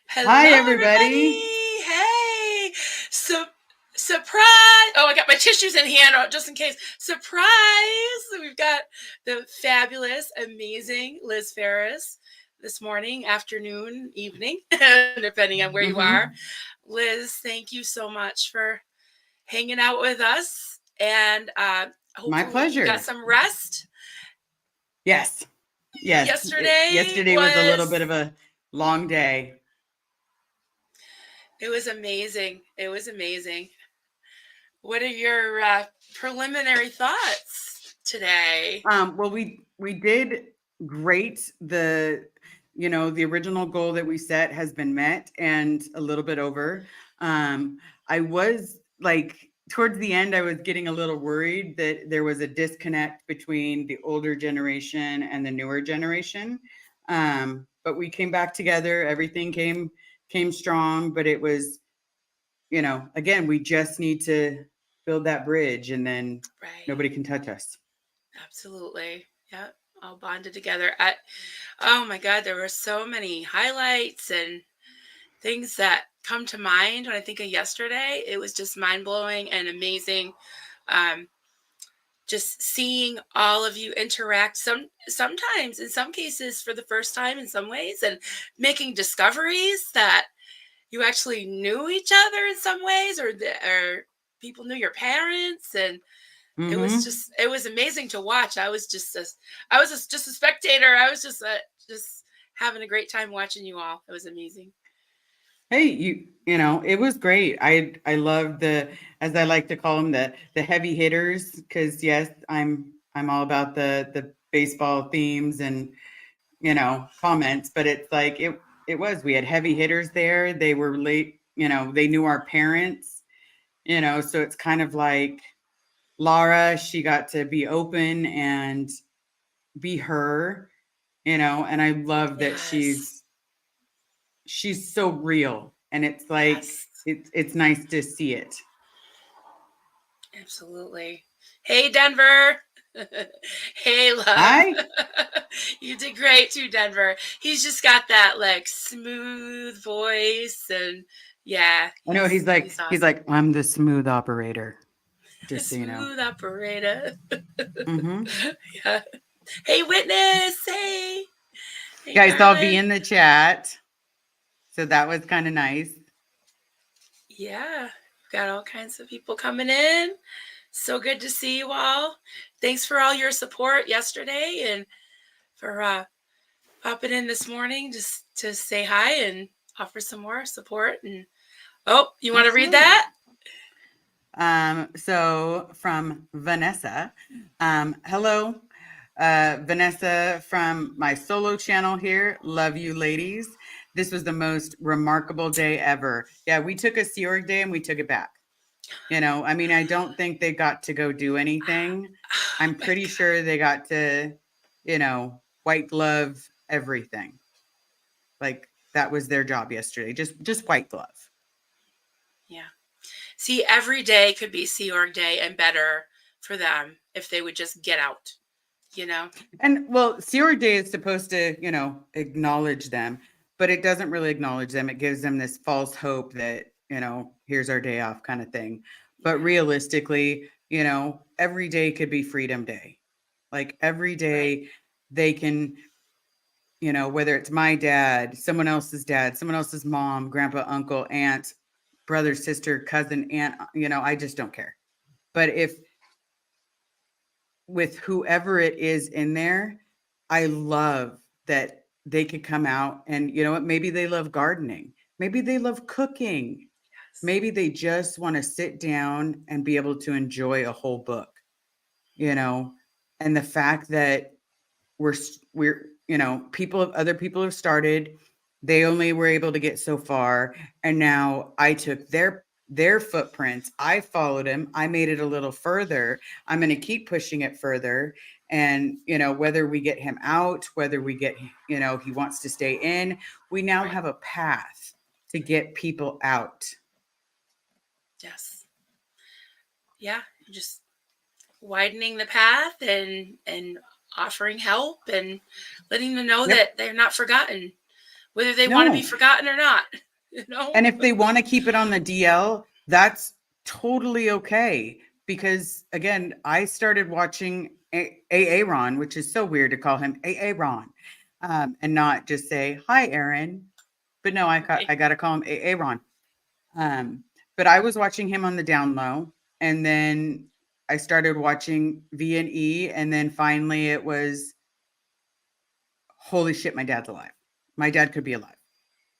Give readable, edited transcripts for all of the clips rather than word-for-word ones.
Hi, Hello, everybody. everybody. Hey. So, surprise. Oh, I got my tissues in hand just in case. Surprise. We've got the fabulous, amazing Liz Ferris this morning, afternoon, evening, depending on where you are. Hmm. Liz, thank you so much for hanging out with us. And My hopefully you got pleasure. some rest. Yes. Yes. Yesterday Yesterday was a little bit was of a long day. It was amazing. It was amazing. What are your preliminary thoughts today? Well, we did great. The original goal that we set has been met and a little bit over. I was like towards the end, I was getting a little worried that there was a disconnect between the older generation and the newer generation. But we came back together. Everything came strong, but it was, again, we just need to build that bridge, and then Right. nobody can touch us. Absolutely. Yeah. All bonded together. Oh my God, there were so many highlights and things that come to mind when I think of yesterday. It was just mind blowing and amazing. Um, just seeing all of you interact sometimes in some cases for the first time in some ways, and making discoveries that you actually knew each other in some ways, or people knew your parents, and Hmm. it was amazing to watch. I was just a spectator. I was just having a great time watching you all. It was amazing. Hey, it was great. I love as I like to call them, the heavy hitters, because yes, I'm all about the baseball themes and comments, but it's like it was we had heavy hitters there. They were late, they knew our parents, so it's kind of like Laura, she got to be open and be her, and I love that Yes. she's so real, and it's like Yes. it's nice to see it. Absolutely. Hey, Denver. Hey, love. Hi. You did great too, Denver. He's just got that like smooth voice, and yeah, I know he's he's he's awesome. like I'm the smooth operator, just so you know. Smooth operator. Hmm. Yeah. Hey, witness. Hey. Hey, Yeah, I saw V darling. in the chat, so that was kind of nice. Yeah. We've got all kinds of people coming in. So good to see you all. Thanks for all your support yesterday, and for popping in this morning just to say hi and offer some more support. And oh, you want to read Absolutely. that? So from Vanessa, hello, Vanessa from my solo channel here. Love you, ladies. This was the most remarkable day ever. Yeah, we took a Sea Org day and we took it back. I mean, I don't think they got to go do anything. Oh I'm my pretty God. sure they got to, white glove everything. Like that was their job yesterday. Just white glove. Yeah. See, every day could be Sea Org Day and better for them if they would just get out, you know? And well, Sea Org Day is supposed to, acknowledge them, but it doesn't really acknowledge them. It gives them this false hope that, here's our day off kind of thing. But Yeah. realistically, every day could be Freedom Day. Like every Right. day they can, whether it's my dad, someone else's mom, grandpa, uncle, aunt, brother, sister, cousin, aunt, I just don't care. But if with whoever it is in there, I love that they could come out and you know what? Maybe they love gardening. Maybe they love cooking. Yes. Maybe they just want to sit down and be able to enjoy a whole book, you know? And the fact that we're other people have started, they only were able to get so far, and now I took their footprints, I followed him, I made it a little further, I'm going to keep pushing it further. And whether we get him out, whether we get, he wants to stay in, we now Right. have a path to get people out. Yes. Yeah. Just widening the path, and offering help and letting them know Yep. that they're not forgotten. whether they want to be No. forgotten or not, you know? And if they want to keep it on the DL, that's totally okay. Because again, I started watching Aaron, which is so weird to call him Aaron, and not just say, hi, Aaron. But no, I got to call him Aaron. But I was watching him on the down low. And then I started watching V&E. And then finally it was, holy shit, my dad's alive. My dad could be alive.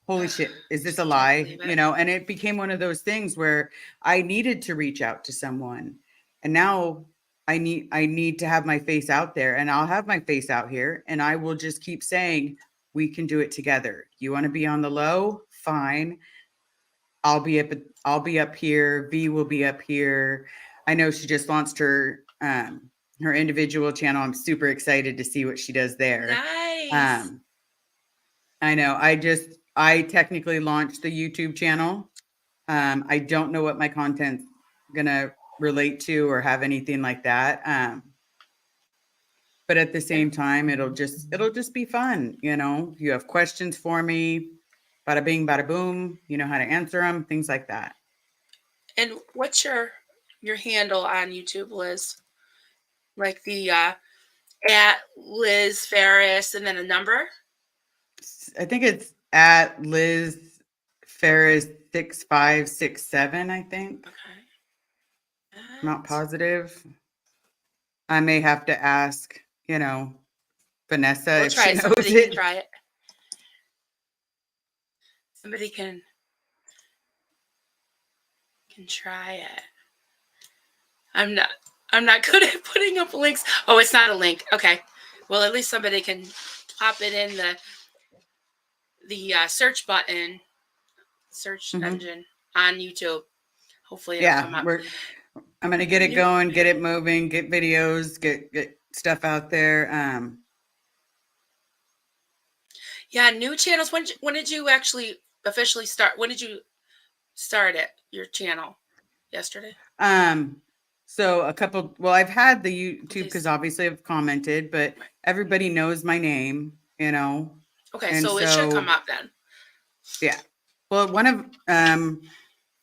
Holy shit, is this a Just can't lie? believe You it. know, and it became one of those things where I needed to reach out to someone. And now I need to have my face out there, and I'll have my face out here, and I will just keep saying we can do it together. You want to be on the low? Fine. I'll be up here. V will be up here. I know she just launched her individual channel. I'm super excited to see what she does there. Nice. Um, I know. I technically launched the YouTube channel. I don't know what my content's gonna relate to or have anything like that. But at the And same time, it'll just be fun. You know, you have questions for me, bada bing, bada boom. You know how to answer them, things like that. and what's your handle on YouTube, Liz? Like the at Liz Ferris and then a number? I think it's at Liz Ferris 6567. I think. Okay. I'm not At, positive. I may have to ask. You know, Vanessa we'll if try she it. knows Somebody can it. try it. Somebody can try it. I'm not I'm not good at putting up links. Oh, it's not a link. Okay. Well, at least somebody can pop it in the search button, search Mhm. engine on YouTube. Hopefully it'll Yeah, come up. I'm gonna get it New going, get it moving, get videos, get stuff out there. Yeah, new channels. When did you actually officially start? When did you start it? Your channel? Yesterday? Um, so well, I've had the YouTube because Today's obviously I've commented, but right. everybody knows my name, you know, Okay, and so it should come so up then. yeah. Well, one of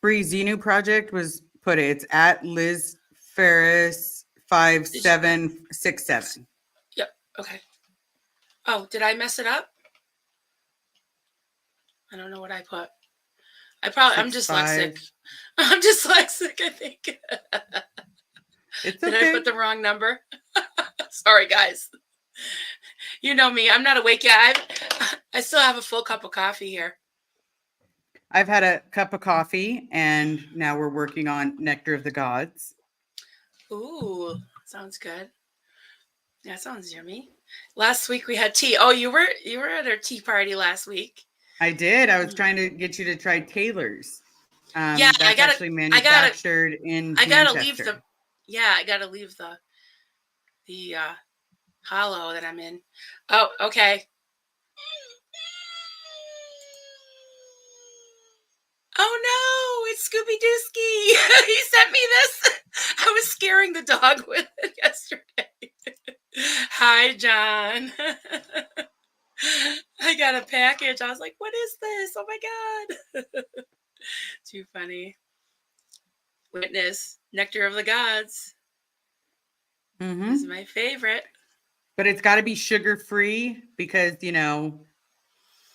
Bree Xenu project was put it. It's at Liz Ferris Did you, 5767. yep. Okay. Oh, did I mess it up? I don't know what I put. I'm Six dyslexic. five. I'm dyslexic, I think. It's Did I put okay. the wrong number? Sorry, guys. You know me. I'm not awake yet. I still have a full cup of coffee here. I've had a cup of coffee and now we're working on Nectar of the Gods. Ooh, sounds good. Yeah, sounds yummy. Last week we had tea. Oh, you were at our tea party last week. I did. I was Mm. trying to get you to try Taylor's. Yeah, That's actually I gotta, manufactured in I gotta leave the. Manchester. Yeah, I gotta leave the hollow that I'm in. Oh, okay. Oh no, it's Scooby Dooski. He sent me this. I was scaring the dog with it yesterday. Hi, John. I got a package. I was like, what is this? Oh my God. Too funny. Witness, Nectar of the Gods is Hmm. my favorite. But it's got to be sugar free because, you know,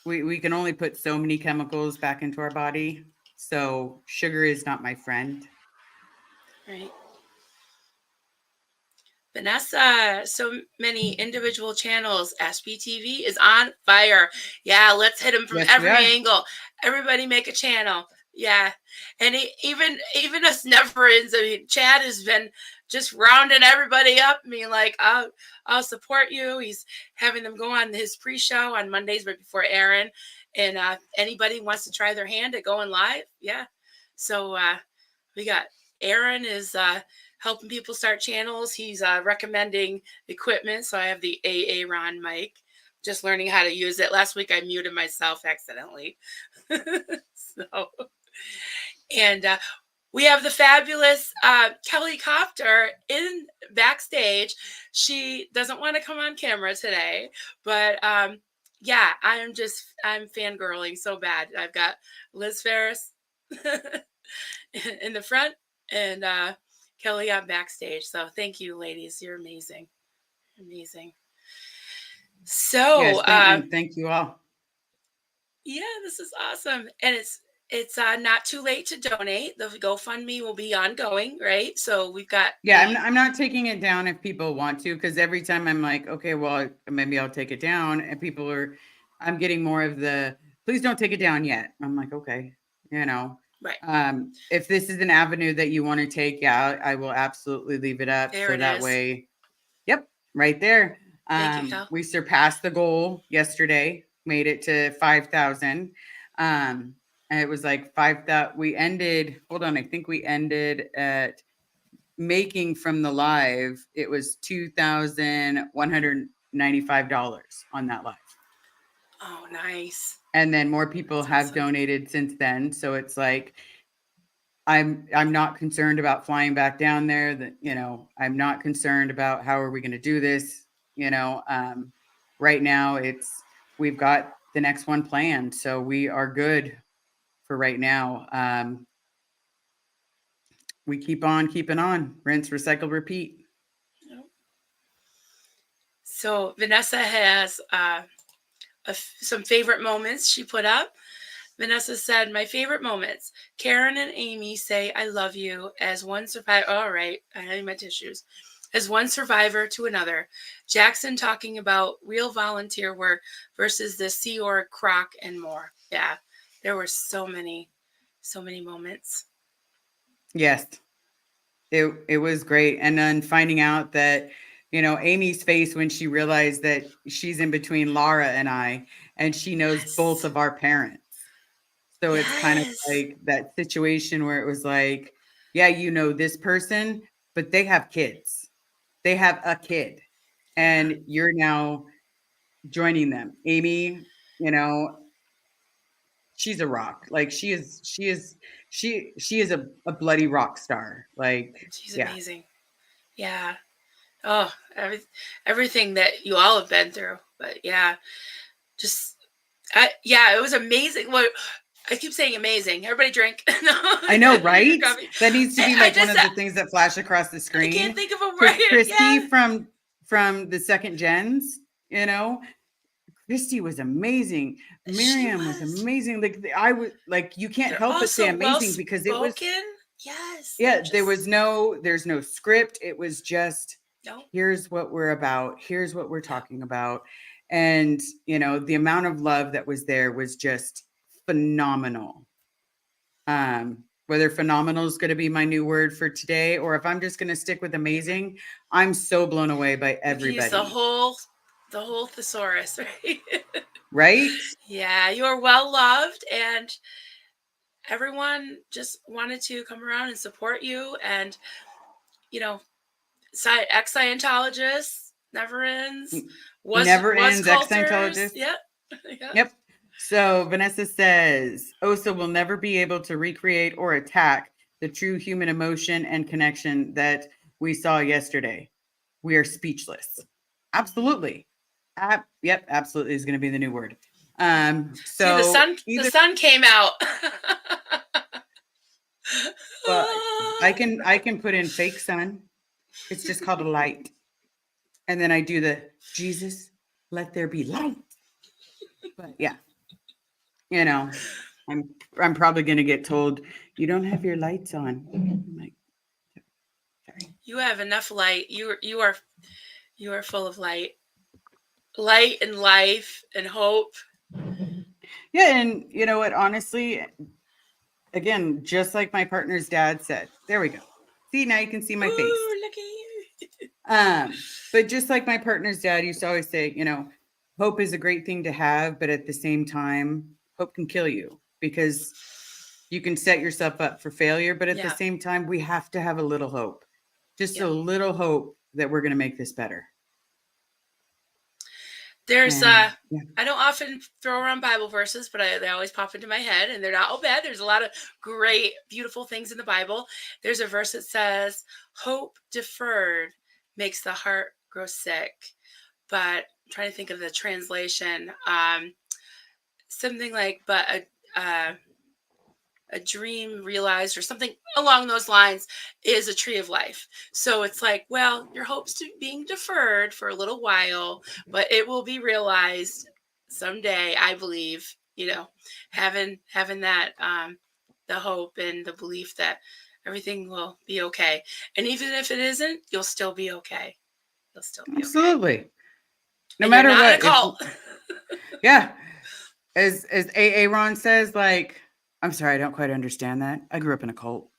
we can only put so many chemicals back into our body. So sugar is not my friend. Right. Vanessa, so many individual channels. SBTV is on fire. Yeah, let's hit them from Yes, we every are. angle. Everybody make a channel. Yeah, and even us never-ends. I mean, Chad has been just rounding everybody up. I mean, like, I'll support you. He's having them go on his pre-show on Mondays right before Aaron, and anybody wants to try their hand at going live, yeah. So we got Aaron is helping people start channels. He's recommending equipment. So I have the Aaron mic, just learning how to use it. Last week I muted myself accidentally. So, and we have the fabulous Kelly Copter in backstage. She doesn't want to come on camera today, but yeah, I'm fangirling so bad. I've got Liz Ferris in the front and Kelly on backstage. So thank you, ladies. You're amazing. Amazing. So Yes, and thank you all. yeah, this is awesome. And it's not too late to donate. The GoFundMe will be ongoing, right? So we've got Yeah, I'm not taking it down if people want to, because every time I'm like, okay, well, maybe I'll take it down, and I'm getting more of the, please don't take it down yet. I'm like, okay, you know, right. if this is an avenue that you want to take, yeah, I will absolutely leave it up. There So it that is. way, yep, right there. Thank you, Cal. We surpassed the goal yesterday, made it to 5,000. And it was like 5,000. We ended, hold on, I think we ended at making from the live, it was $2,195 on that live. Oh, nice. And then more people That's have awesome. donated since then. So it's like I'm not concerned about flying back down there. That, you know, I'm not concerned about how are we going to do this. You know, right now we've got the next one planned, so we are good for right now. We keep on keeping on, rinse, recycle, repeat. Yep. So Vanessa has some favorite moments she put up. Vanessa said, my favorite moments. Karen and Amy say, I love you as one survivor. All right, I need my tissues. As one survivor to another. Jackson talking about real volunteer work versus the Sea Org crock and more. Yeah, there were so many moments. Yes. It was great. And then finding out that, you know, Amy's face when she realized that she's in between Laura and I, and she knows both Yes. of our parents. So it's kind of Yes. like that situation where it was like, yeah, you know this person, but they have kids. They have a kid. Yeah. And you're now joining them. Amy, you know, she's a rock. Like she is a bloody rock star. Like, She's yeah. amazing. Yeah. Oh, everything that you all have been through. But yeah, just yeah, it was amazing. What I keep saying amazing. Everybody drink. No, I know, your right? coffee. That needs to be I like one just of the things that flash across the I can't screen. think of a Because word. Christy Yeah. from the second gens, you know, Christy was amazing. She Miriam was was. amazing. Like I would like you can't They're help all but say so well amazing because it was, spoken. Yes, they're yeah, just there's no script. It was just, no. here's what we're about, here's what we're talking about. And you know, the amount of love that was there was just phenomenal. Whether phenomenal is going to be my new word for today, or if I'm just going to stick with amazing, I'm so blown away by We can use everybody. the whole thesaurus, right? Right? Yeah, you are well loved, and everyone just wanted to come around and support you. And you know, ex Scientologists never ends. Never Was ends, culters. ex-Scientologist. Yep. Yep. Yep. So Vanessa says, Osa will never be able to recreate or attack the true human emotion and connection that we saw yesterday. We are speechless. Mm-hmm. Absolutely. Yep, absolutely is going to be the new word. See, So the either, sun came out. well, I can put in fake sun. It's just called a light. And then I do the Jesus, let there be light. But yeah, you know, I'm probably gonna get told you don't have your lights on. I'm like, sorry. You have enough light. You are full of light. Light and life and hope. Yeah, and you know what? Honestly, again, just like my partner's dad said, there we go. See, now you can see my face. Ooh, look at you. But just like my partner's dad used to always say, you know, hope is a great thing to have, but at the same time, hope can kill you because you can set yourself up for failure. But at the Yeah. same time, we have to have a little hope, just a Yeah. little hope that we're going to make this better. There's And yeah, I don't often throw around Bible verses, but they always pop into my head, and they're not all bad. There's a lot of great, beautiful things in the Bible. There's a verse that says, "Hope deferred makes the heart grow sick, but trying to think of the translation. Something like, but a dream realized or something along those lines is a tree of life. So it's like, well, your hopes to being deferred for a little while, but it will be realized someday, I believe, having that, the hope and the belief that everything will be okay. And even if it isn't, you'll still be okay. You'll still be okay. Absolutely. No And you're matter not in a what, if cult. yeah, as AA Ron says, like, I'm sorry, I don't quite understand that. I grew up in a cult.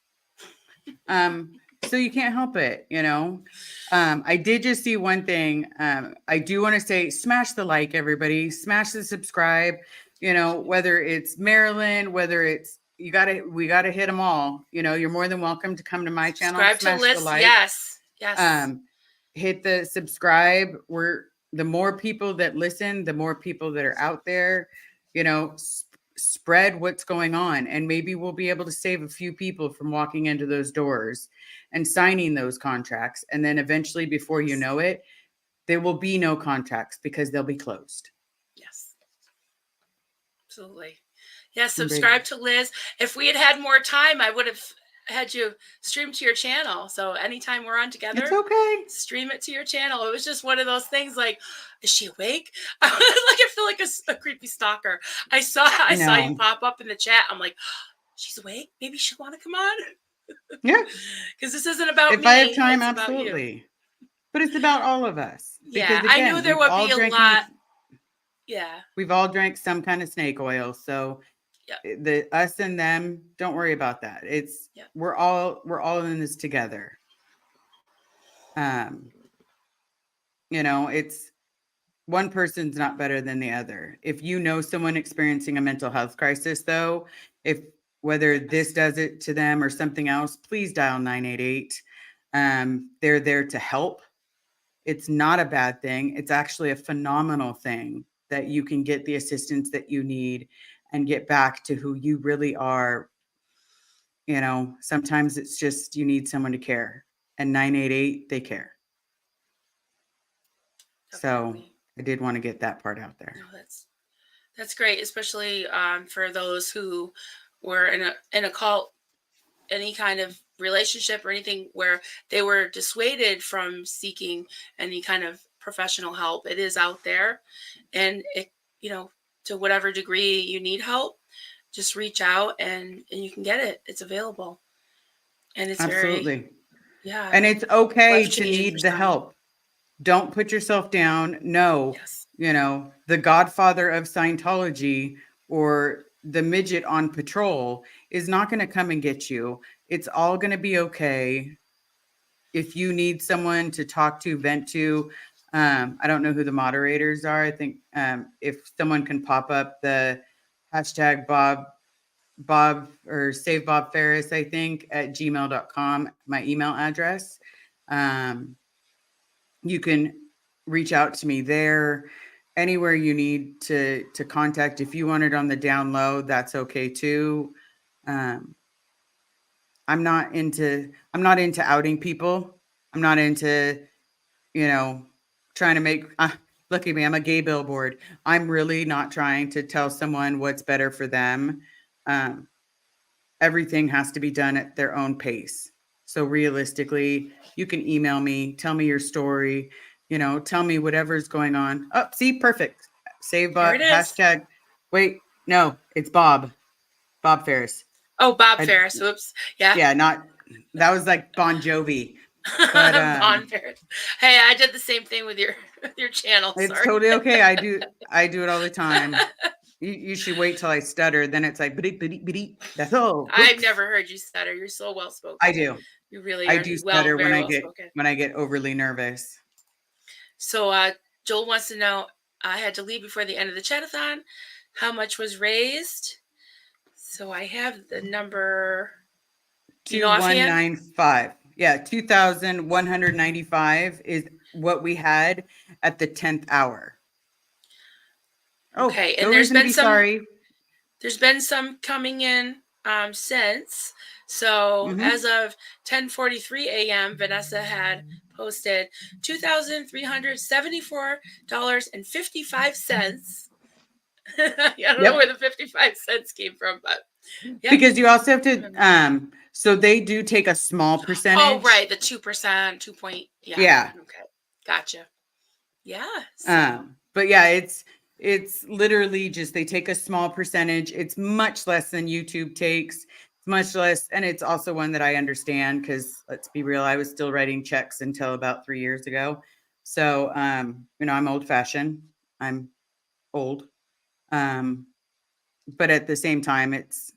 So you can't help it, you know. I did just see one thing. I do want to say smash the like, everybody, smash the subscribe, you know, whether it's Marilyn, whether it's we gotta hit them all. You know, you're more than welcome to come to my channel, Subscribe to smash the lists. like. Yes. Yes. Hit the subscribe. The more people that listen, the more people that are out there, you know, spread what's going on, and maybe we'll be able to save a few people from walking into those doors and signing those contracts, and then eventually, before you know it, there will be no contracts because they'll be closed. Yes. Absolutely. Yeah, Big. subscribe to Liz. If we had had more time, I would have had you stream to your channel. So anytime we're on It's together, okay. stream it to your channel. It was just one of those things like, is she awake? I feel like a creepy stalker. I saw you No. pop up in the chat. I'm like, she's awake. Maybe she'll want to come on. Yeah. Because this isn't about If I have me. time, It's about you. absolutely. But it's about all of us. Yeah, Because I knew again, there would be a lot. Yeah. we've all drank some kind of snake oil. So Yep. the us and them, don't worry about that. It's Yep. we're all in this together. You know, it's one person's not better than the other. If you know someone experiencing a mental health crisis, though, if whether this does it to them or something else, please dial 988. They're there to help. It's not a bad thing. It's actually a phenomenal thing that you can get the assistance that you need and get back to who you really are. You know, sometimes it's just you need someone to care, and 988, they care. So Definitely. I did want to get that part out there. No, that's great, especially for those who were in a cult, any kind of relationship or anything where they were dissuaded from seeking any kind of professional help. It is out there, and it, to whatever degree you need help, just reach out and you can get it. It's available, and it's very, Absolutely. yeah, And it's okay life to changing for need the some. help. Don't put yourself down. No, Yes. you know, the godfather of Scientology or the midget on patrol is not going to come and get you. It's all going to be okay. If you need someone to talk to, vent to, I don't know who the moderators are. I think if someone can pop up the hashtag Bob or Save Bob Ferris, I think, at gmail.com, my email address. You can reach out to me there. Anywhere you need to contact. If you want it on the down low, that's okay too. I'm not into outing people. I'm not into, you know, trying to make look at me, I'm a gay billboard. I'm really not trying to tell someone what's better for them. Everything has to be done at their own pace. So realistically, you can email me, tell me your story, you know, tell me whatever's going on. Oh, see, perfect. Save Here it Bob is. hashtag. Wait, no, it's Bob Ferris. Oh, Bob Ferris. Oops. Yeah. Yeah, not that was like Bon Jovi. But Bon Ferris. Hey, I did the same thing with your channel. it's Sorry. totally okay. I do it all the time. You should wait till I stutter. Then it's like bitty bitty bitty. That's all. I've never heard you stutter. You're so well spoken. I do. You really I are do stutter very well spoken. when I get overly nervous. So Joel wants to know, I had to leave before the end of the chatathon. How much was raised? So I have the number. 2195. Yeah, 2,195 is what we had at the 10th hour. Okay, Oh, and no reason to be sorry. There's been some coming in since. So as of 10:43 a.m., Vanessa had posted $2,374.55. I don't know where Yep. the 55 cents came from, but yep. Because you also have to, so they do take a small Oh, percentage. right. The 2%, 2 point. Yeah. Yeah. Okay. Gotcha. Yeah. But yeah, it's literally just they take a small percentage. It's much less than YouTube takes. It's much less, and it's also one that I understand because let's be real, I was still writing checks until about 3 years ago. So I'm old fashioned. I'm old. But at the same time, it's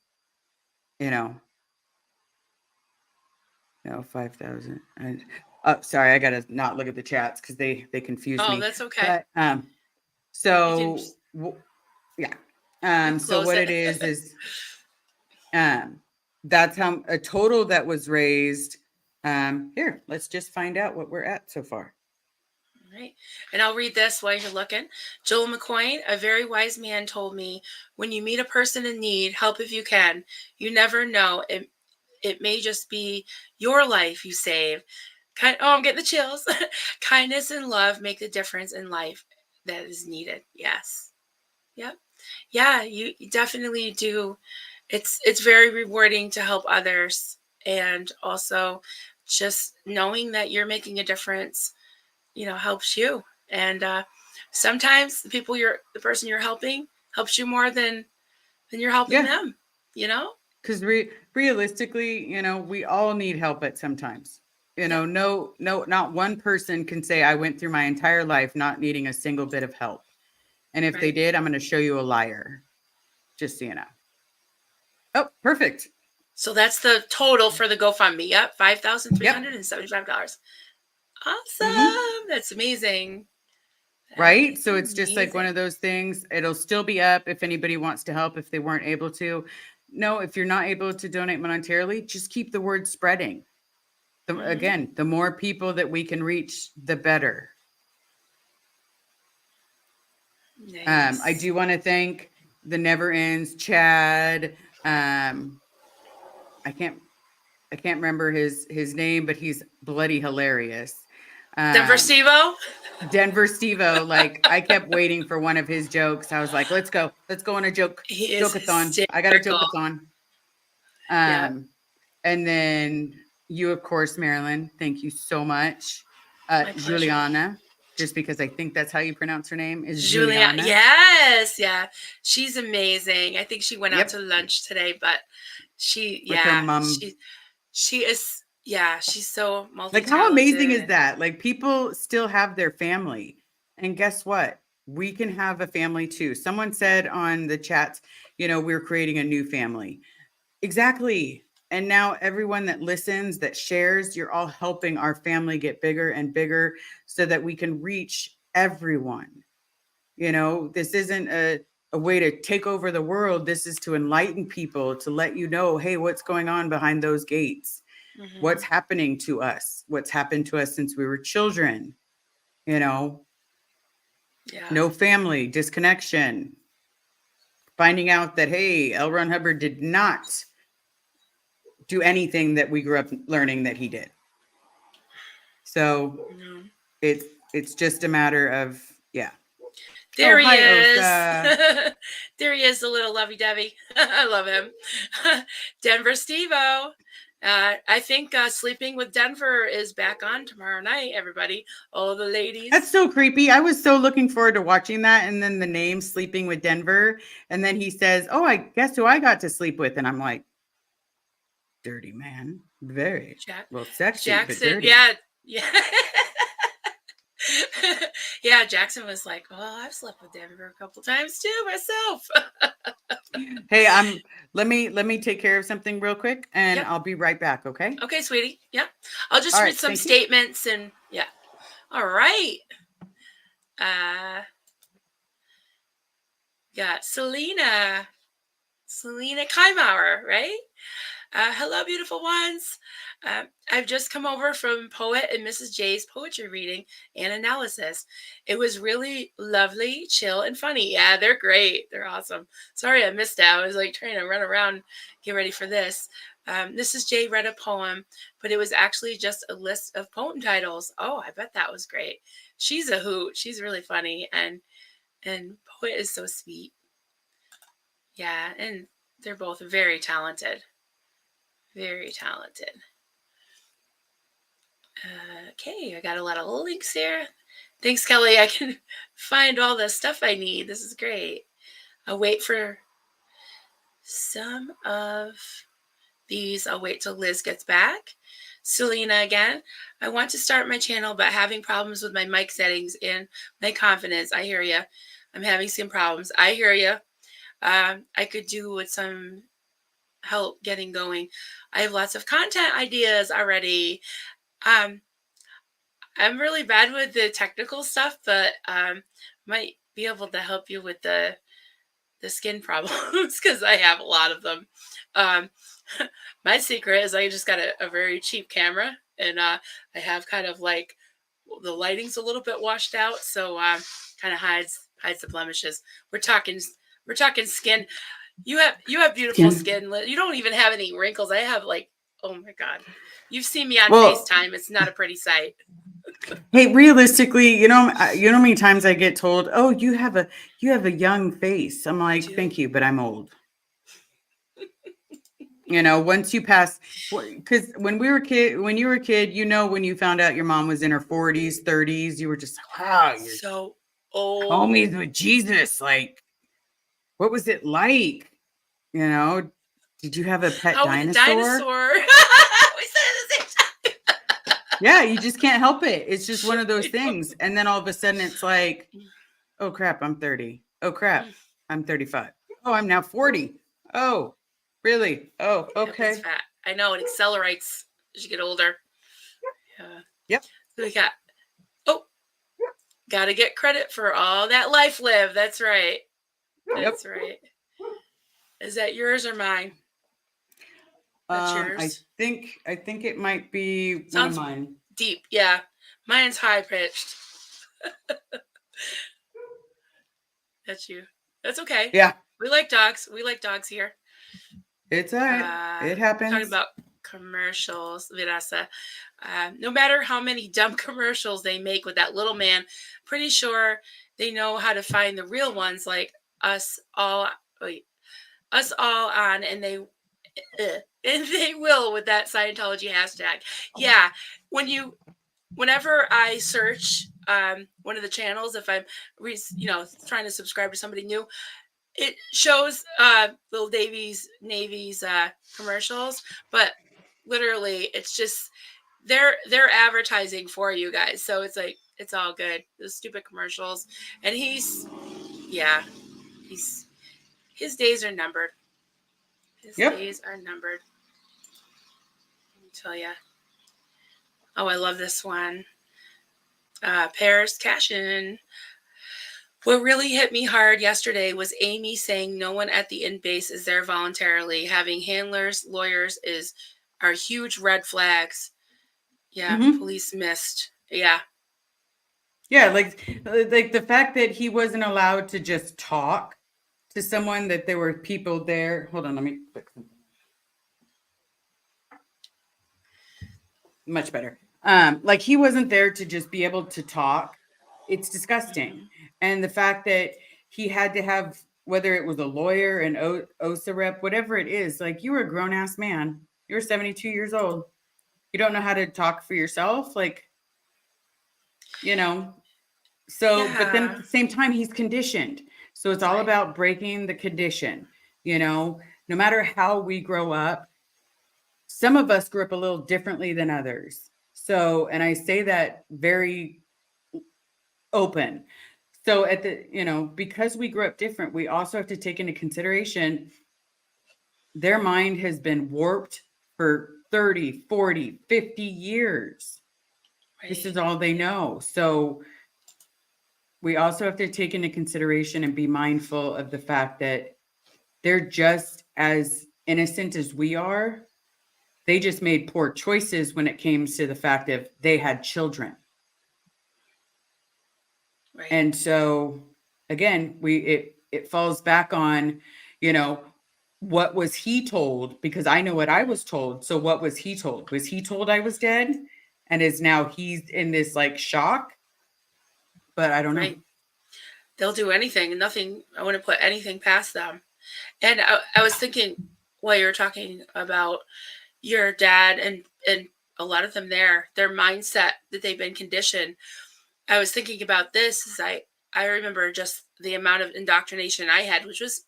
you know, 5,000. Sorry, I gotta not look at the chats because they confuse Oh, me. that's okay. But You can so yeah. So close what it. it is that's how a total that was raised. Here, let's just find out what we're at so far. Right. And I'll read this while you're looking. Joel McCoy, a very wise man, told me, when you meet a person in need, help if you can. You never know. It may just be your life you save. I'm getting the chills. Kindness and love make the difference in life that is needed. Yes. Yep. Yeah, you definitely do. It's very rewarding to help others, and also just knowing that you're making a difference, helps you. And sometimes the person you're helping helps you more than you're helping Yeah, them. because realistically, we all need help at sometimes. Yep. No, not one person can say I went through my entire life not needing a single bit of help. And if they Right. did, I'm going to show you a liar. Just so you know. Oh, perfect. So that's the total for the GoFundMe. Yep, Yep. $5,375. Awesome. Mm-hmm. That's amazing. That Right. is So it's just like one amazing. of those things. It'll still be up if anybody wants to help if they weren't able to. No, if you're not able to donate monetarily, just keep the word spreading. Again, the more people that we can reach, the better. Nice. I do want to thank the Never Ends Chad. I can't remember his name, but he's bloody hilarious. Denver Stevo. Denver Stevo, like I kept waiting for one of his jokes. I was like, let's go on a He is joke-a-thon. I got a hysterical. joke-a-thon. Yeah. And then you, of course, Marilyn, thank you so much. My pleasure. Juliana, just because I think that's how you pronounce her name, is Juliana. Juliana. Yes. Yeah. She's amazing. I think she went out Yep. to lunch today, but With her mom. She is, she's so multi-talented. Like, how amazing is that? Like, people still have their family. And guess what? We can have a family too. Someone said on the chats, we're creating a new family. Exactly. And now everyone that listens, that shares, you're all helping our family get bigger and bigger so that we can reach everyone. This isn't a way to take over the world. This is to enlighten people, to let you know, hey, what's going on behind those gates? What's happening to us? What's happened to us since we were children? No family, disconnection. Finding out that, hey, L. Ron Hubbard did not do anything that we grew up learning that he did. So it's just a matter of, yeah. There he is. There he is, the little lovey-dovey. I love him. Denver Stevo. I think Sleeping with Denver is back on tomorrow night, everybody. All the ladies. That's so creepy. I was so looking forward to watching that. And then the name Sleeping with Denver. And then he says, oh, I guess who I got to sleep with. And I'm like, dirty man. Very well, sexy, Jackson, but dirty. Yeah. Yeah, Jackson was like, well, I've slept with Denver a couple times too myself. Hey, let me take care of something real quick and I'll be right back, okay? Okay, sweetie. Yeah. I'll just read some statements and yeah. All right. Got Selena Keimauer, right? Hello, beautiful ones. I've just come over from Poet and Mrs. J's poetry reading and analysis. It was really lovely, chill, and funny. Yeah, they're great. They're awesome. Sorry I missed out. I was like trying to run around, get ready for this. Mrs. J read a poem, but it was actually just a list of poem titles. Oh, I bet that was great. She's a hoot. She's really funny, and Poet is so sweet. Yeah, and they're both very talented. Very talented. Okay, I got a lot of links here. Thanks, Kelly. I can find all the stuff I need. This is great. I'll wait for some of these. I'll wait till Liz gets back. Selena again. I want to start my channel, but having problems with my mic settings and my confidence. I hear you. I'm having some problems. I hear you. I could do with some help getting going. I have lots of content ideas already. Um, I'm really bad with the technical stuff, but might be able to help you with the skin problems because I have a lot of them. Um, my secret is I just got a very cheap camera, and I have kind of like the lighting's a little bit washed out, so kind of hides the blemishes. We're talking skin. You have beautiful skin. You don't even have any wrinkles. I have like, oh my god. You've seen me on FaceTime. It's not a pretty sight. Hey, realistically, you know how many times I get told, "Oh, you have a young face." I'm like, "Thank you, but I'm old." Once you pass, because when you were a kid, when you found out your mom was in her 40s, 30s, you were just like, wow, you're so old. homies with Jesus. Like, what was it like? Did you have a pet dinosaur? We said it at the same time. Yeah, you just can't help it. It's just one of those things. And then all of a sudden it's like, oh crap, I'm 30. Oh crap, I'm 35. Oh, I'm now 40. Oh, really? Oh, okay. Fat. I know, it accelerates as you get older. Yep. So we gotta get credit for all that life lived. That's right. That's right. Is that yours or mine? That's yours. I think it might be one of mine. Deep, yeah. Mine's high pitched. That's you. That's okay. Yeah. We like dogs. We like dogs here. It's all right. It happens. Talking about commercials, Virasa. No matter how many dumb commercials they make with that little man, pretty sure they know how to find the real ones, like us all on, and they will with that Scientology hashtag. Yeah, whenever I search one of the channels, if I'm trying to subscribe to somebody new, it shows little Navy's commercials, but literally it's just they're advertising for you guys, so it's like it's all good. Those stupid commercials, and his days are numbered. His days are numbered. Let me tell you. Oh, I love this one. Paris Cashin. What really hit me hard yesterday was Amy saying no one at the inn base is there voluntarily. Having handlers, lawyers are huge red flags. Yeah, police missed. Yeah. Yeah, like the fact that he wasn't allowed to just talk to someone, that there were people there. Hold on, let me fix something. Much better. Like he wasn't there to just be able to talk. It's disgusting. And the fact that he had to have, whether it was a lawyer, an OSA rep, whatever it is, like you were a grown ass man. You're 72 years old. You don't know how to talk for yourself. Like, so, but then at the same time, he's conditioned. So it's all about breaking the condition. No matter how we grow up, some of us grew up a little differently than others. So, and I say that very open. So because we grew up different, we also have to take into consideration their mind has been warped for 30, 40, 50 years. Right. This is all they know. So we also have to take into consideration and be mindful of the fact that they're just as innocent as we are. They just made poor choices when it came to the fact of they had children. Right. And so again, it falls back on, you know, what was he told? Because I know what I was told. So what was he told? Was he told I was dead? And is now he's in this like shock? But I don't know. Right. They'll do anything. Nothing. I wouldn't put anything past them. And I was thinking while you were talking about your dad and a lot of them their mindset that they've been conditioned. I was thinking about this as I remember just the amount of indoctrination I had, which was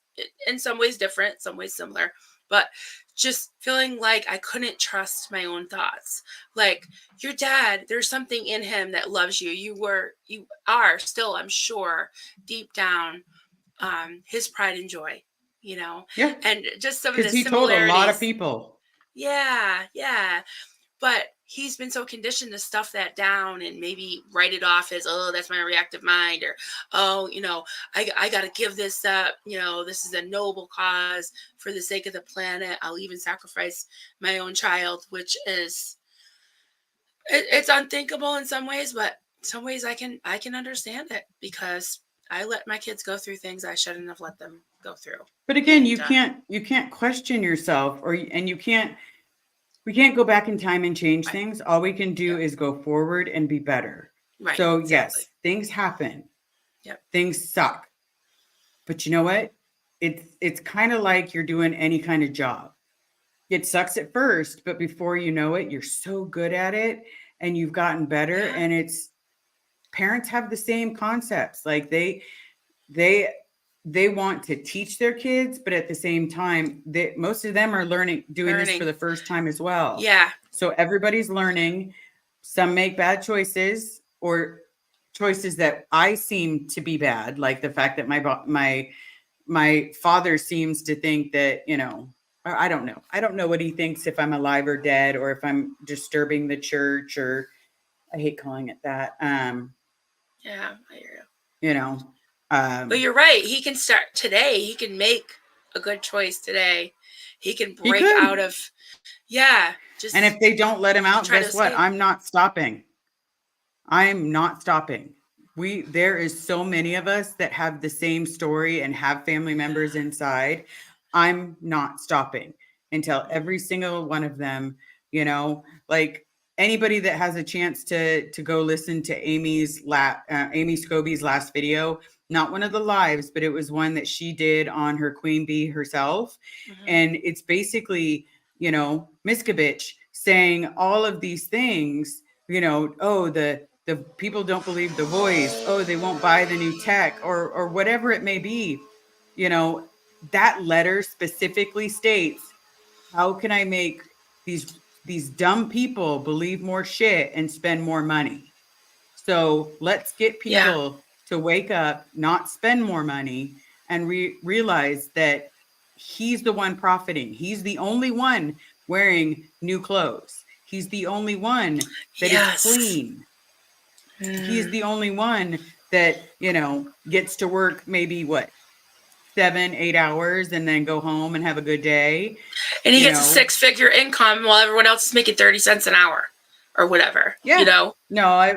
in some ways different, some ways similar, but just feeling like I couldn't trust my own thoughts. Like your dad, there's something in him that loves you. You are still, I'm sure, deep down, his pride and joy, you know, Yeah. and just some of Because the he told a lot of similarities. people. Yeah, yeah. But he's been so conditioned to stuff that down and maybe write it off as, oh, that's my reactive mind, or, oh, I got to give this up. This is a noble cause for the sake of the planet. I'll even sacrifice my own child, which is, it's unthinkable in some ways, but some ways I can understand it because I let my kids go through things I shouldn't have let them go through. But again, And you can't question yourself, and we can't go back in time and change right, things. All we can do yep, is go forward and be better. right, So exactly. yes, things happen. Yep. Things suck. But you know what? It's kind of like you're doing any kind of job. It sucks at first, but before you know it, you're so good at it and you've gotten better. Yeah. And it's parents have the same concepts. Like they they want to teach their kids, but at the same time, most of them are doing this for Learning. the first time as well. Yeah. So everybody's learning. Some make bad choices or choices that I seem to be bad, like the fact that my father seems to think that, or I don't know. I don't know what he thinks, if I'm alive or dead, or if I'm disturbing the church, or I hate calling it that. Yeah. I hear you. You know, But you're right. He can start today. He can make a good choice today. He can he break out could. of, yeah, And just if they don't let him he can out, try to guess what? escape. I'm not stopping. I'm not stopping. There is so many of us that have the same story and have family members inside. I'm not stopping until every single one of them, like anybody that has a chance to go listen to Amy Scobie's last video, not one of the lives, but it was one that she did on her queen bee herself. Mm-hmm. And it's basically, Miskovich saying all of these things, oh, the people don't believe the voice, oh, they won't buy the new tech, or whatever it may be. That letter specifically states, how can I make these dumb people believe more shit and spend more money? So let's get Yeah. people to wake up, not spend more money, and realize that he's the one profiting. He's the only one wearing new clothes. He's the only one that is Yes. clean. He's Mm. the only one that, gets to work maybe 7, 8 hours and then go home and have a good day. And he you gets a know, 6-figure income while everyone else is making 30 cents an hour or whatever, yeah, no,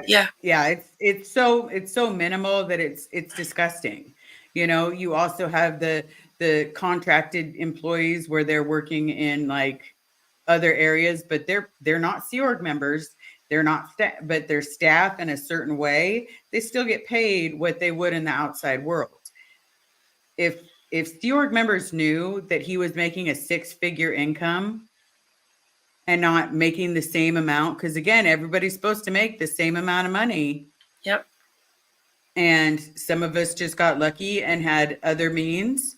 Yeah. yeah, it's so minimal that it's disgusting. You also have the contracted employees where they're working in like other areas, but they're not Sea Org members. They're not but they're staff in a certain way. They still get paid what they would in the outside world. If Sea Org members knew that he was making a 6-figure income and not making the same amount, because again, everybody's supposed to make the same amount of money. Yep. And some of us just got lucky and had other means,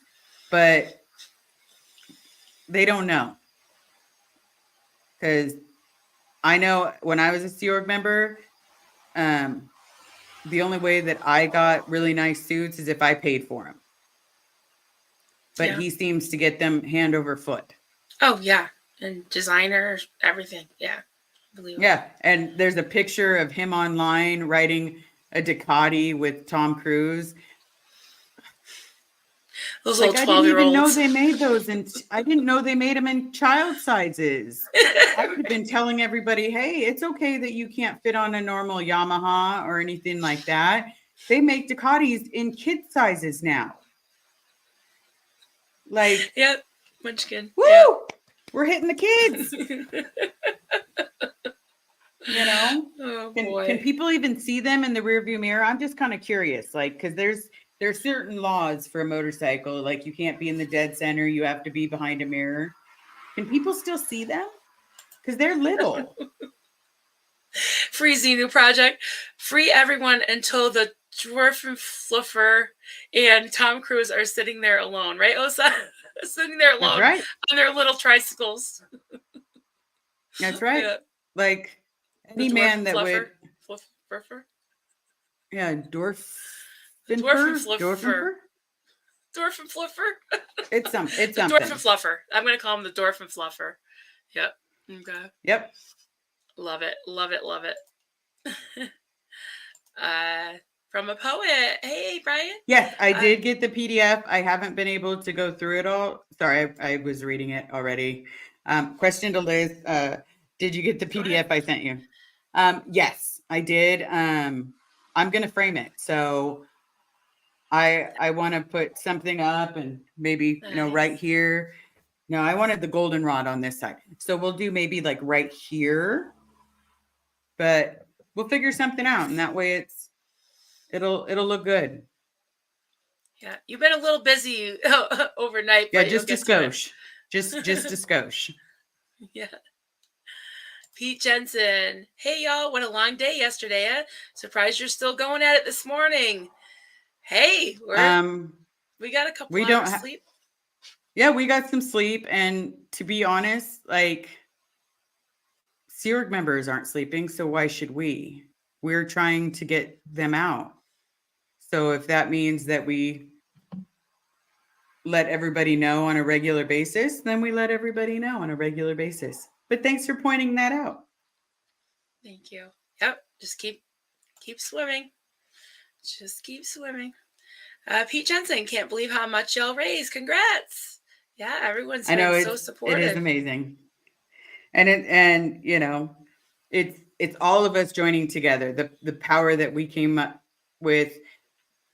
but they don't know. Because I know when I was a Sea Org member, the only way that I got really nice suits is if I paid for them. But Yeah. he seems to get them hand over foot. Oh yeah. And designers, everything. Yeah. Believe Yeah. And there's a picture of him online riding a Ducati with Tom Cruise. Those little Like, I didn't 12-year-olds. even know they made those, and I didn't know they made them in child sizes. I would have been telling everybody, hey, it's okay that you can't fit on a normal Yamaha or anything like that. They make Ducatis in kid sizes now. Like, Yep. Munchkin. Yep. woo! We're hitting the kids. You know, Oh can boy. people even see them in the rearview mirror? I'm just kind of curious, like, because there's certain laws for a motorcycle, like you can't be in the dead center, you have to be behind a mirror. Can people still see them? Because they're little. Free Xenu project. Free everyone until the Dwarf and Fluffer and Tom Cruise are sitting there alone, right, Osa? Sitting there That's alone right. on their little tricycles. That's right. Yeah. Like The any Dwarf man and that would, Fluffer? yeah, The Dwarf and Dwarfinfer, Fluffer. Dwarf and Fluffer? It's The something. Dwarf and Fluffer. I'm going to call him the Dwarf and Fluffer. Yep. Okay. Yep. Love it. Love it. Love it. From a poet. Hey, Brian. Yes, I did get the PDF. I haven't been able to go through it all. Sorry, I was reading it already. Question to Liz. Did you get the PDF I sent you? Yes, I did. I'm going to frame it. So I want to put something up and maybe, right here. No, I wanted the goldenrod on this side. So we'll do maybe like right here, but we'll figure something out. And that way it'll look good. Yeah, you've been a little busy overnight. Yeah, but just a skosh. Just a skosh. Yeah. Pete Jensen. Hey, y'all. What a long day yesterday. Surprised you're still going at it this morning. Hey, we got a couple hours sleep. Yeah, we got some sleep. And to be honest, like, Sea Org members aren't sleeping, so why should we? We're trying to get them out. So if that means that we let everybody know on a regular basis, then we let everybody know on a regular basis. But thanks for pointing that out. Thank you. Yep, just keep swimming. Just keep swimming. Pete Jensen, can't believe how much y'all raised. Congrats. Yeah, everyone's been so supportive. It is amazing. And it's all of us joining together. The power that we came up with,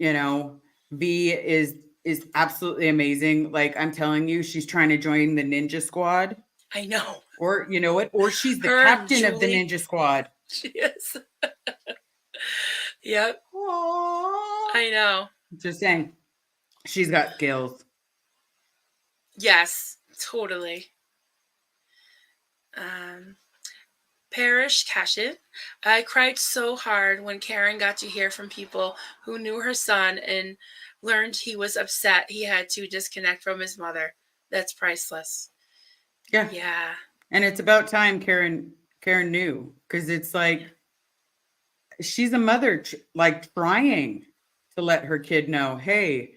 V is absolutely amazing. Like, I'm telling you, she's trying to join the ninja squad. I know. Or you know what? Or she's the captain of the ninja squad. She is. Yep. Aww. I know. Just saying. She's got skills. Yes, totally. Parish Cashin. I cried so hard when Karen got to hear from people who knew her son and learned he was upset he had to disconnect from his mother. That's priceless. Yeah. Yeah. And it's about time Karen knew, because it's like she's a mother, like, trying to let her kid know, hey,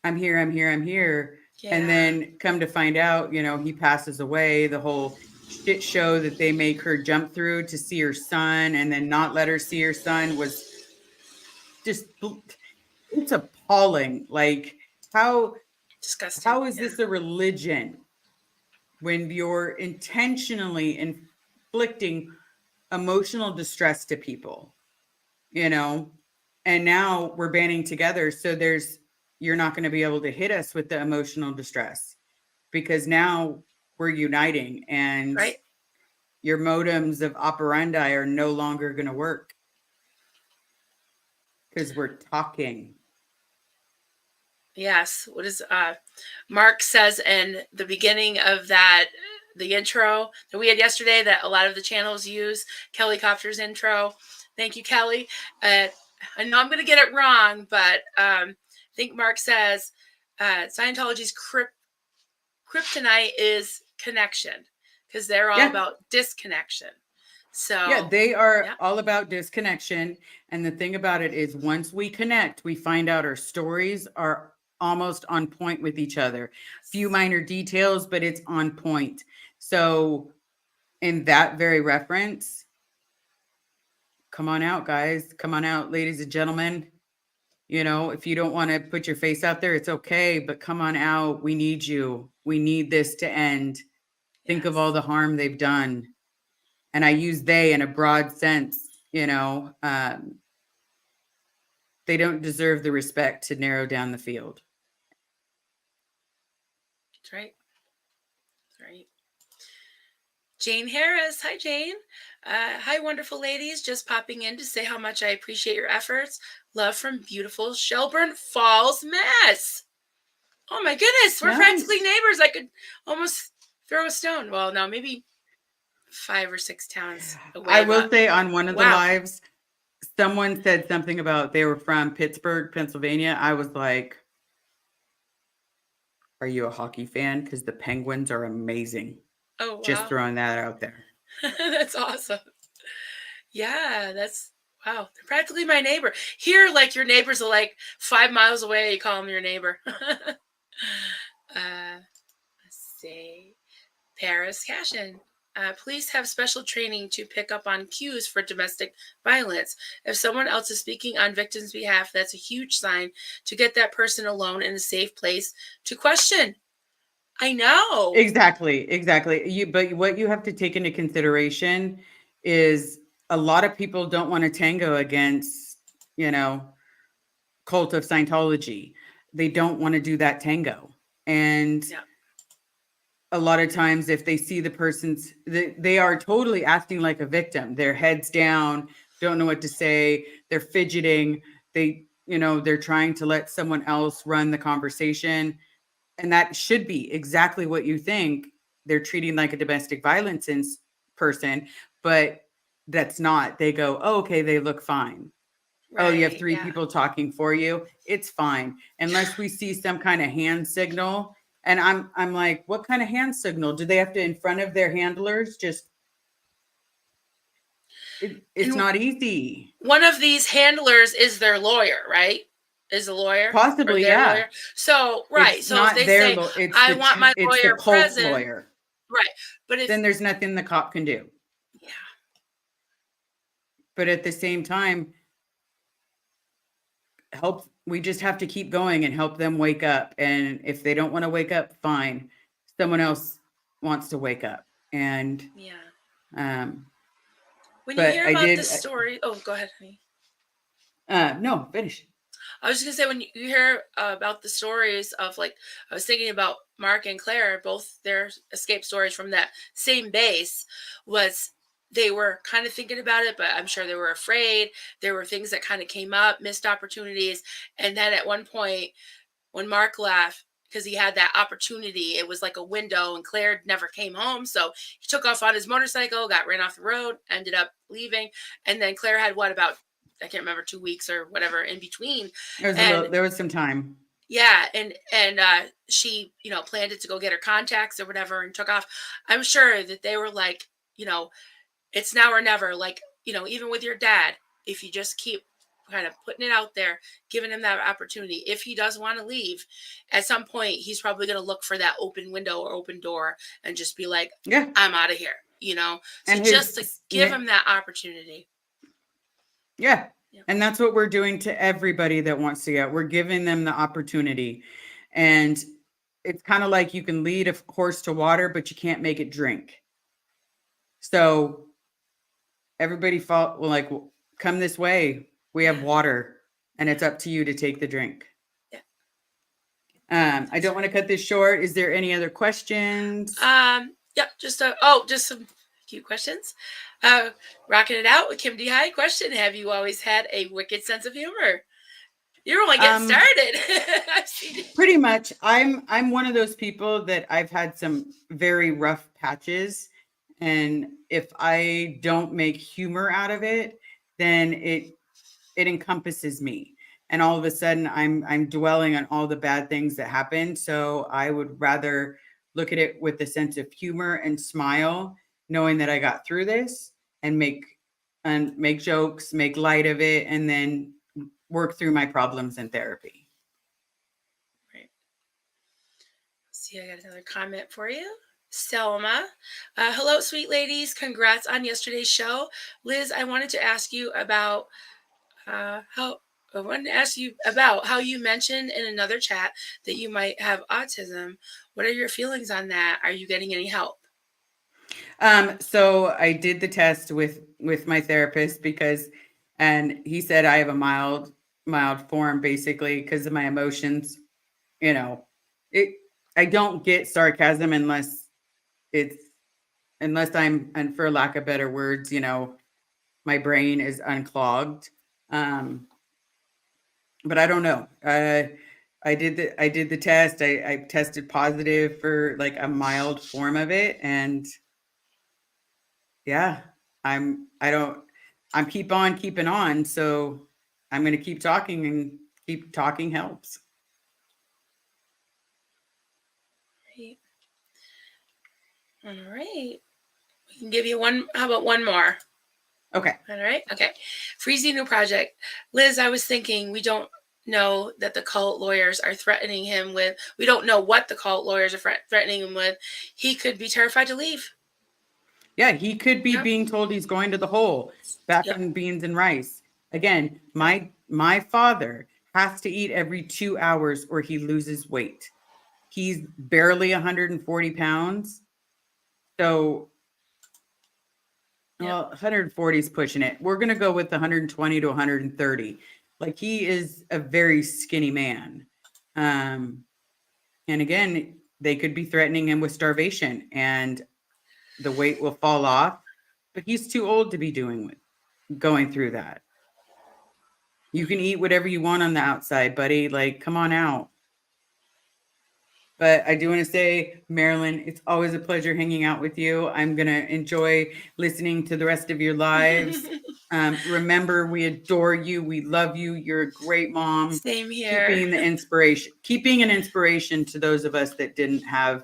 I'm here. Yeah. And then come to find out, he passes away. The whole shit show that they make her jump through to see her son and then not let her see her son was just, it's appalling. Like, how disgusting. How is this a religion when you're intentionally inflicting emotional distress to people, and now we're banding together. So you're not going to be able to hit us with the emotional distress, because now we're uniting, and your modems of operandi are no longer going to work because we're talking. Yes. What is Mark says in the beginning of the intro that we had yesterday that a lot of the channels use, Kelly Copter's intro. Thank you, Kelly. I know I'm going to get it wrong, but I think Mark says Scientology's kryptonite is connection, because they're all about disconnection. So yeah, they are all about disconnection. And the thing about it is, once we connect, we find out our stories are almost on point with each other. Few minor details, but it's on point. So in that very reference, come on out, guys. Come on out, ladies and gentlemen. If you don't want to put your face out there, it's okay, but come on out. We need you. We need this to end. Think of all Yes. the harm they've done. And I use they in a broad sense, they don't deserve the respect to narrow down the field. That's right. That's right. Jane Harris. Hi, Jane. Hi, wonderful ladies. Just popping in to say how much I appreciate your efforts. Love from beautiful Shelburne Falls, Mass. Oh my goodness, we're practically Nice. neighbors. I could almost throw a stone. Well, no, maybe 5 or 6 towns I away, will but say on one of the wow. lives, someone said something about they were from Pittsburgh, Pennsylvania. I was like, are you a hockey fan? Because the Penguins are amazing. Oh, Just wow. throwing that out there. That's awesome. Yeah, that's wow. They're practically my neighbor. Here, like your neighbors are like 5 miles away. You call them your neighbor. Let's see. Paris Cashin. Police have special training to pick up on cues for domestic violence. If someone else is speaking on victim's behalf, that's a huge sign to get that person alone in a safe place to question. I know. Exactly. But what you have to take into consideration is a lot of people don't want to tango against, you know, cult of Scientology. They don't want to do that tango. And Yeah. a lot of times if they see the person's they are totally acting like a victim. Their heads down, don't know what to say, they're fidgeting, they're trying to let someone else run the conversation. And that should be exactly what you think. They're treating like a domestic violence person, but that's not. They go, oh, okay, they look fine. Oh, you have Right. three Yeah. people talking for you. It's fine. Unless we see some kind of hand signal. And I'm like, what kind of hand signal? Do they have to in front of their handlers? Just it's And not easy. one of these handlers is their lawyer, right? Is a lawyer or Possibly, their yeah. lawyer. So, right. It's So if not they say, I want my it's the lawyer cult present, lawyer. right. But if, Then there's nothing the cop can do. yeah, But at the same time, we just have to keep going and help them wake up. And if they don't want to wake up, fine. Someone else wants to wake up. And yeah. um When you but hear I about the did story, oh, go ahead, honey. no, finish. I was just gonna say when you hear about the stories of like I was thinking about Mark and Claire, both their escape stories from that same base was they were kind of thinking about it, but I'm sure they were afraid. There were things that kind of came up, missed opportunities, and then at one point when Mark left because he had that opportunity, it was like a window, and Claire never came home, so he took off on his motorcycle, got ran off the road, ended up leaving, and then Claire had what about I can't remember 2 weeks or whatever in between, and There was some time. yeah, and she planned it to go get her contacts or whatever and took off. I'm sure that they were like, it's now or never. Like even with your dad, if you just keep kind of putting it out there, giving him that opportunity, if he does want to leave, at some point he's probably going to look for that open window or open door and just be like, Yeah. I'm out of here. So And just to give him that opportunity. yeah. Yeah. And that's what we're doing to everybody that wants to get. We're giving them the opportunity. And it's kind of like you can lead a horse to water, but you can't make it drink. So everybody come this way. We have water, and it's up to you to take the drink. Yeah. I don't want to cut this short. Is there any other questions? Yeah, just some cute questions. Rocking it out with Kim D. High question: have you always had a wicked sense of humor? You're only getting started. I've seen it. Pretty much. I'm one of those people that I've had some very rough patches, and if I don't make humor out of it, then it encompasses me. And all of a sudden I'm dwelling on all the bad things that happened. So I would rather look at it with a sense of humor and smile, knowing that I got through this and make jokes, make light of it, and then work through my problems in therapy. Right. See, I got another comment for you. Selma. Hello, sweet ladies. Congrats on yesterday's show. Liz, I wanted to ask you about how I wanted to ask you about how you mentioned in another chat that you might have autism. What are your feelings on that? Are you getting any help? So I did the test with my therapist because, and he said I have a mild form basically because of my emotions. You know, it. I don't get sarcasm it's unless I'm, and for lack of better words, my brain is unclogged. Um, but I don't know. I did the test. I tested positive for like a mild form of it, and yeah, I don't I'm keep on keeping on, so I'm going to keep talking, and keep talking helps. Right. All right. We can give you one. How about one more? Okay. All right. Okay. Freezy new project. Liz, I was thinking we don't know that the cult lawyers are threatening him with, we don't know what the cult lawyers are threatening him with. He could be terrified to leave. Yeah, he could be Yep. being told he's going to the hole, back Yep. in beans and rice. Again, Yep. my father has to eat every 2 hours or he loses weight. He's barely 140 pounds. So, Yep. well, 140 is pushing it. We're going to go with 120 to 130. Like, he is a very skinny man. Um, and again, they could be threatening him with starvation and the weight will fall off, but he's too old to be going through that. You can eat whatever you want on the outside, buddy. Like, come on out. But I do want to say, Marilyn, it's always a pleasure hanging out with you. I'm going to enjoy listening to the rest of your lives. Remember, we adore you. We love you. You're a great mom. Same here. Keeping an inspiration to those of us that didn't have,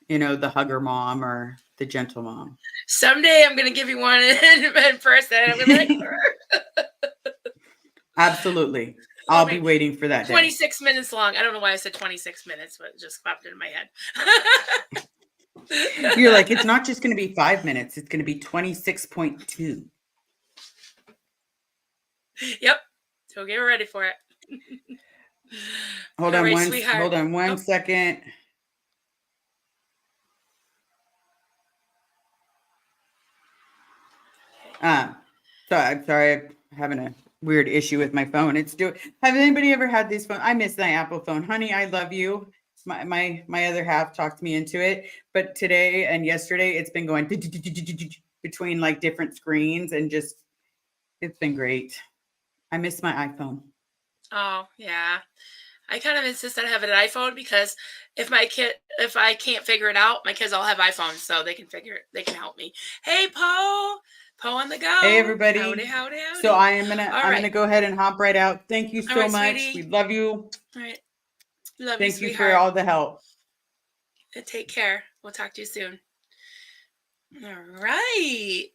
the hugger mom or the gentle mom. Someday I'm going to give you one in person. I'm going to be like, Absolutely. it'll I'll be be waiting for that day. 26 minutes long. I don't know why I said 26 minutes, but it just popped into my head. You're like, it's not just going to be 5 minutes. It's going to be 26.2. Yep. So get ready for it. Hold All on right, one sweetheart. hold on one Oh, second. So I'm sorry, I'm having a weird issue with my phone. Have anybody ever had this phone? I miss my Apple phone. Honey, I love you. My other half talked me into it, but today and yesterday it's been going between like different screens, and just it's been great. I miss my iPhone. oh, yeah. I kind of insist on having an iPhone because if I can't figure it out, my kids all have iPhones, so they can help me. Hey, Poe on the Hey go. Howdy, everybody. howdy, So howdy. I'm gonna All I'm right, gonna go ahead and hop right out. Thank you all so right, much. We sweetie. love you. All right, love you, Thank you for sweetheart. all the help. Take care. We'll talk to you soon. All right.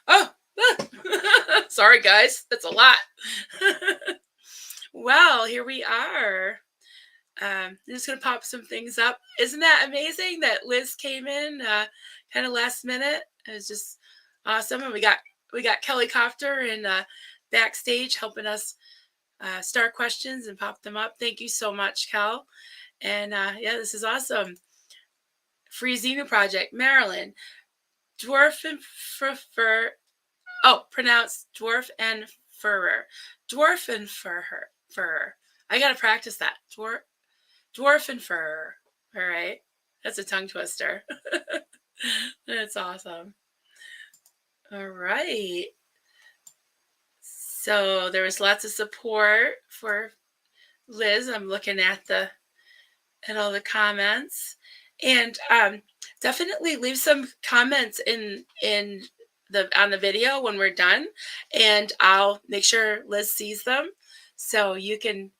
Oh, sorry, guys. That's a lot. Well, here we are. I'm just gonna pop some things up. Isn't that amazing that Liz came in kind of last minute? It was just awesome, and we got Kelly Copter in backstage helping us start questions and pop them up. Thank you so much, Kel. And yeah, this is awesome. Free Xenu Project, Marilyn, dwarf and fur. Oh, pronounced dwarf and furrer, dwarf and fur. I gotta practice that. Dwarf and fur. All right. That's a tongue twister. That's awesome. All right. So there was lots of support for Liz. I'm looking at all the comments. And definitely leave some comments in the on the video when we're done. And I'll make sure Liz sees them. So you can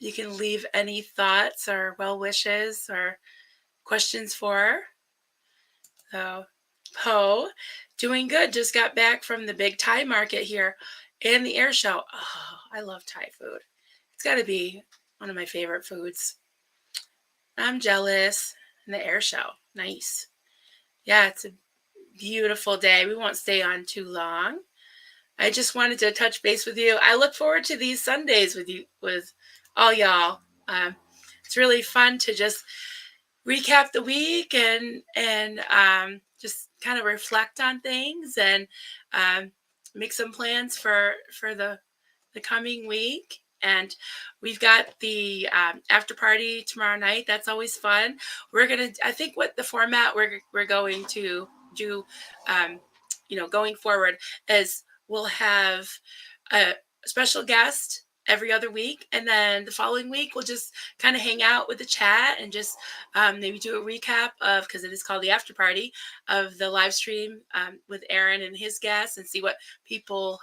leave any thoughts or well wishes or questions for her. So, Poe, doing good. Just got back from the big Thai market here and the air show. Oh, I love Thai food. It's got to be one of my favorite foods. I'm jealous. And the air show, nice. Yeah, it's a beautiful day. We won't stay on too long. I just wanted to touch base with you. I look forward to these Sundays with you, with all y'all. It's really fun to just recap the week and just kind of reflect on things and um, make some plans for the coming week. And we've got the after party tomorrow night. That's always fun. We're gonna. I think what the format we're going to do, um, going forward is we'll have a special guest every other week, and then the following week we'll just kind of hang out with the chat and just maybe do a recap of, because it is called the after party, of the live stream with Aaron and his guests, and see what people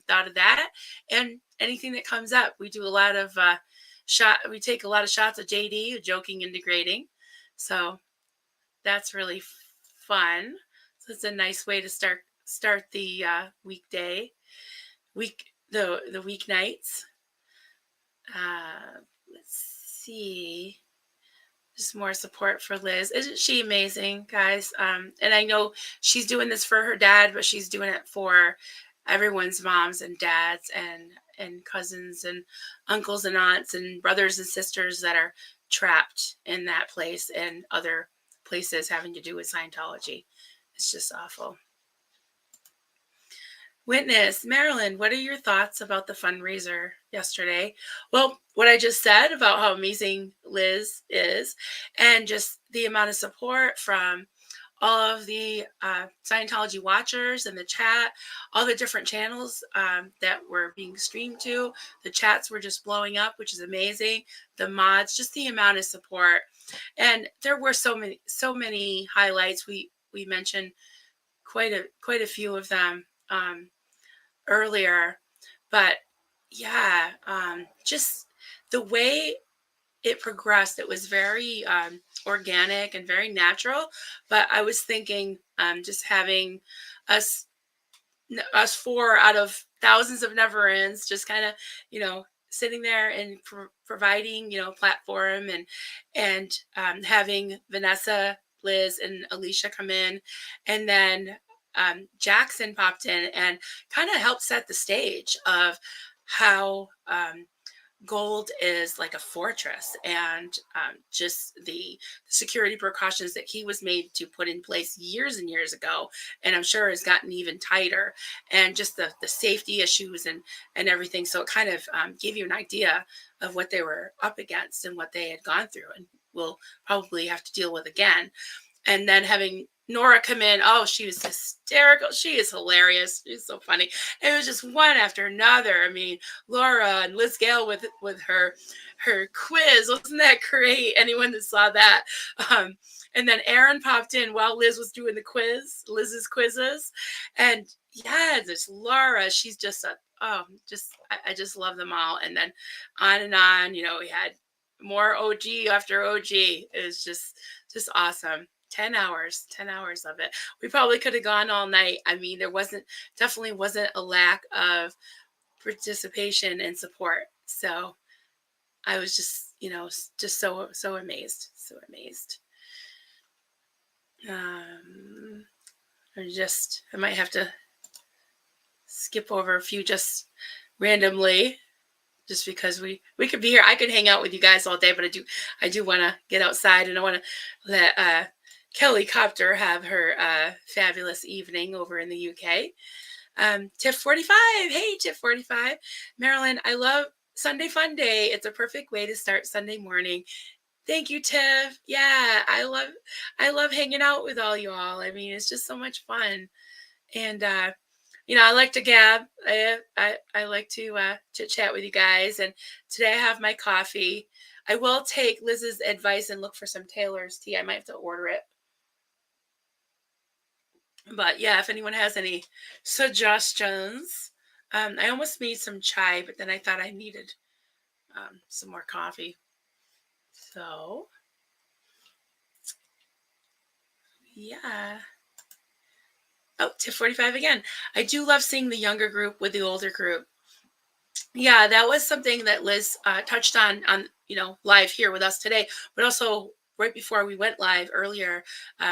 thought of that and anything that comes up. We do a lot of we take a lot of shots of JD, joking and degrading, so that's really fun. So it's a nice way to start the the weeknights. Let's see. Just more support for Liz. Isn't she amazing, guys? And I know she's doing this for her dad, but she's doing it for everyone's moms and dads and cousins and uncles and aunts and brothers and sisters that are trapped in that place and other places having to do with Scientology. It's just awful. Witness, Marilyn, what are your thoughts about the fundraiser yesterday? Well, what I just said about how amazing Liz is, and just the amount of support from all of the Scientology watchers in the chat, all the different channels that were being streamed to. The chats were just blowing up, which is amazing. The mods, just the amount of support. And there were so many highlights. We mentioned quite a few of them earlier, but yeah, just the way it progressed, it was very organic and very natural. But I was thinking just having us four out of thousands of never ends, just kind of sitting there and providing platform and having Vanessa, Liz, and Alicia come in, and then Jackson popped in and kind of helped set the stage of how Gold is like a fortress, and just the security precautions that he was made to put in place years and years ago, and I'm sure has gotten even tighter, and just the safety issues and everything. So it kind of gave you an idea of what they were up against and what they had gone through and will probably have to deal with again. And then having Nora come in, oh, she was hysterical. She is hilarious. She's so funny. It was just one after another. I mean, Laura and Liz Gale with her quiz. Wasn't that great? Anyone that saw that? And then Aaron popped in while Liz was doing Liz's quizzes. And yeah, this Laura, she's just I just love them all. And then on and on, we had more OG after OG. It was just awesome. 10 hours of it. We probably could have gone all night. I mean, there definitely wasn't a lack of participation and support. So I was just so amazed. I might have to skip over a few just randomly, just because we could be here. I could hang out with you guys all day, but I do want to get outside, and I want to let Kelly Copter have her fabulous evening over in the UK. Tiff 45, hey Tiff 45, Marilyn, I love Sunday Funday. It's a perfect way to start Sunday morning. Thank you, Tiff. Yeah, I love hanging out with all you all. I mean, it's just so much fun, and I like to gab. I like to chit chat with you guys. And today I have my coffee. I will take Liz's advice and look for some Taylor's tea. I might have to order it. But yeah, if anyone has any suggestions, I almost made some chai, but then I thought I needed some more coffee. So yeah. Oh, Tiff 45 again. I do love seeing the younger group with the older group. Yeah, that was something that Liz touched on live here with us today, but also right before we went live earlier,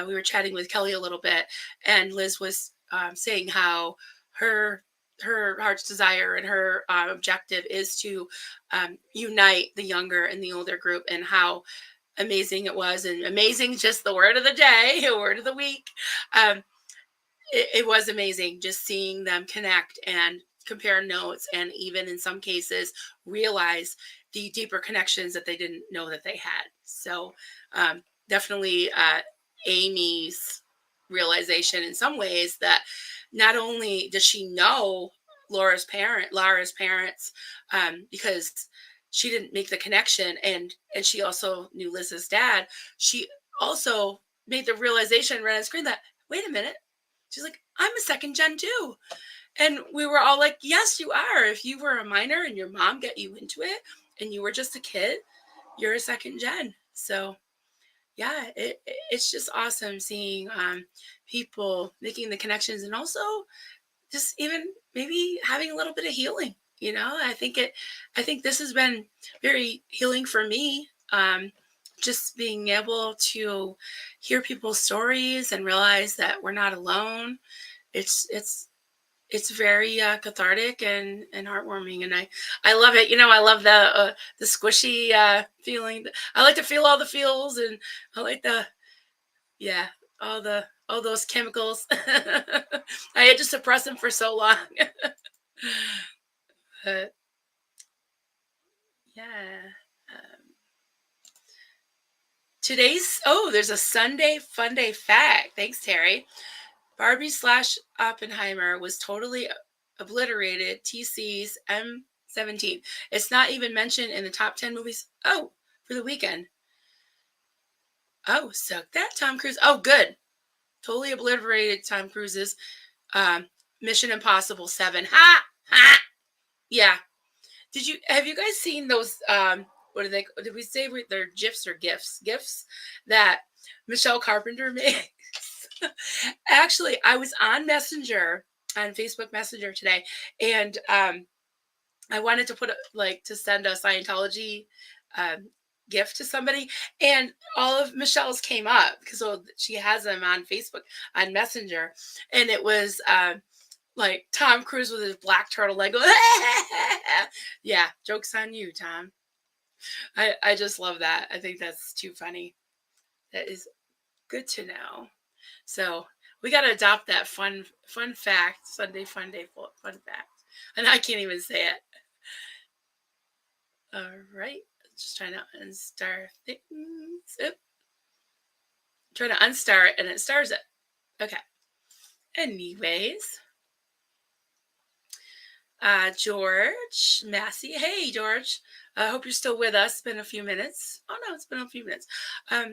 we were chatting with Kelly a little bit, and Liz was saying how her her heart's desire and her objective is to unite the younger and the older group, and how amazing it was. And amazing, just the word of the day, word of the week. Um, it was amazing just seeing them connect and compare notes, and even in some cases realize the deeper connections that they didn't know that they had. So definitely Amy's realization in some ways that not only does she know Lara's parents, because she didn't make the connection, and she also knew Liz's dad. She also made the realization right on screen that, wait a minute, she's like, I'm a second gen too. And we were all like, yes, you are. If you were a minor and your mom got you into it and you were just a kid, you're a second gen. So yeah, it's just awesome seeing people making the connections, and also just even maybe having a little bit of healing. I think this has been very healing for me. Just being able to hear people's stories and realize that we're not alone. It's very cathartic and heartwarming, and I love it. I love the squishy feeling. I like to feel all the feels, and I like the, yeah, all those chemicals. I had to suppress them for so long. But yeah. Um, there's a Sunday Funday fact. Thanks, Terry. Barbie slash Oppenheimer was totally obliterated TC's M17. It's not even mentioned in the top 10 movies. Oh, for the weekend. Oh, so that Tom Cruise. Oh, good. Totally obliterated Tom Cruise's Mission Impossible 7. Ha! Ha! Yeah. Have you guys seen those what are they, did we say they're GIFs or GIFs? GIFs that Michelle Carpenter made. Actually, I was on Facebook Messenger today, and I wanted to to send a Scientology um, gift to somebody, and all of Michelle's came up because she has them on Facebook on Messenger, and it was like Tom Cruise with his black turtleneck. Yeah, joke's on you, Tom. I just love that. I think that's too funny. That is good to know. So we got to adopt that fun fact, Sunday fun day fun fact. And I can't even say it. All right. Just trying to unstar things. Oop. Trying to unstar it and it stars it. Okay. Anyways. George Massey. Hey, George. I hope you're still with us. It's been a few minutes. Oh, no, it's been a few minutes.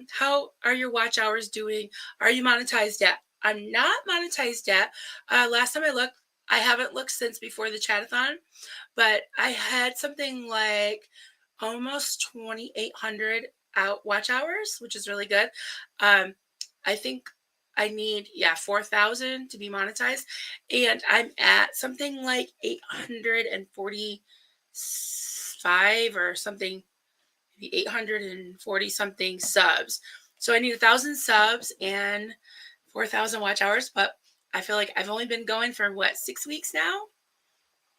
How are your watch hours doing? Are you monetized yet? I'm not monetized yet. Last time I looked, I haven't looked since before the chatathon, but I had something like almost 2,800 watch hours, which is really good. I think I need 4,000 to be monetized, and I'm at something like 845 or something, maybe 840 something subs. So I need 1,000 subs and 4,000 watch hours, but I feel like I've only been going for 6 weeks now?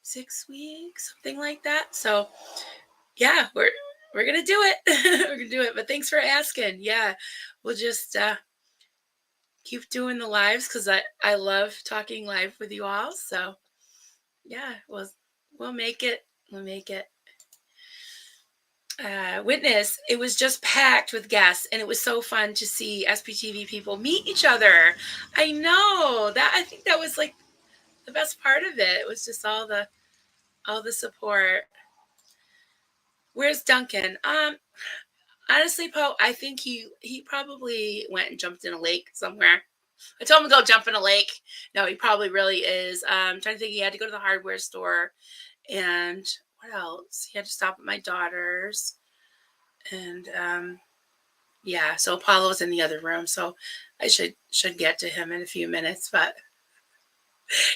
6 weeks, something like that. So yeah, we're gonna do it. We're gonna do it. But thanks for asking. Yeah, we'll just keep doing the lives because I love talking live with you all. So yeah, we'll make it. We'll make it. Witness, it was just packed with guests, and it was so fun to see SPTV people meet each other. I know that. I think that was like the best part of it. It was just all the support. Where's Duncan? Honestly, Poe, I think he probably went and jumped in a lake somewhere. I told him to go jump in a lake. No, he probably really is. I'm trying to think. He had to go to the hardware store, and what else? He had to stop at my daughter's, and yeah. So Apollo's in the other room, so I should get to him in a few minutes. But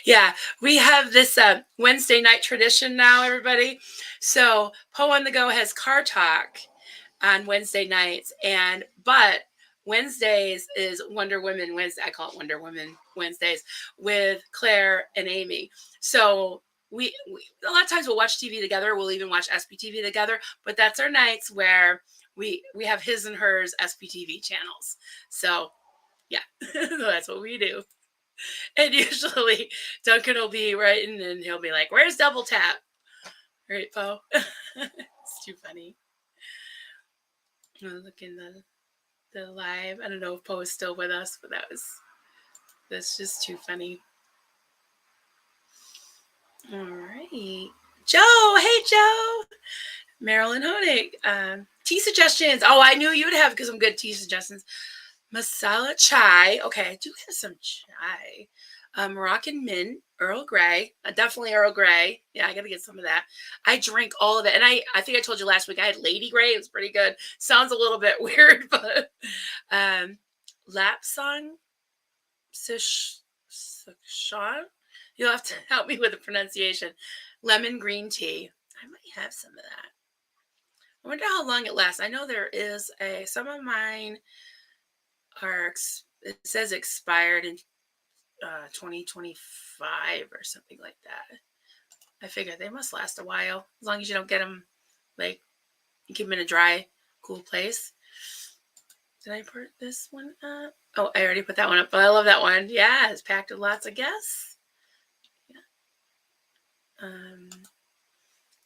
yeah, we have this Wednesday night tradition now, everybody. So Poe on the Go has car talk on Wednesday nights, but Wednesdays is Wonder Woman Wednesday. I call it Wonder Woman Wednesdays with Claire and Amy. So we a lot of times we'll watch TV together. We'll even watch SPTV together. But that's our nights where we have his and hers SPTV channels. So yeah, that's what we do. And usually Duncan will be right, and then he'll be like, "Where's Double Tap?" Right, Poe? It's too funny. Look in the live. I don't know if Poe is still with us, but that's just too funny. All right. Joe. Hey, Joe. Marilyn Honig. Tea suggestions. Oh, I knew you would have some good tea suggestions. Masala chai. Okay, I do have some chai. Moroccan mint, Earl Grey. Definitely Earl Grey. Yeah, I got to get some of that. I drink all of it. And I think I told you last week I had Lady Grey. It was pretty good. Sounds a little bit weird, but Lapsang Sichuan. You'll have to help me with the pronunciation. Lemon green tea. I might have some of that. I wonder how long it lasts. I know there is some of mine are, it says expired in 2025 or something like that. I figure they must last a while, as long as you don't get them, like, you keep them in a dry, cool place. Did I put this one up? Oh, I already put that one up, but I love that one. Yeah, it's packed with lots of guests. Yeah.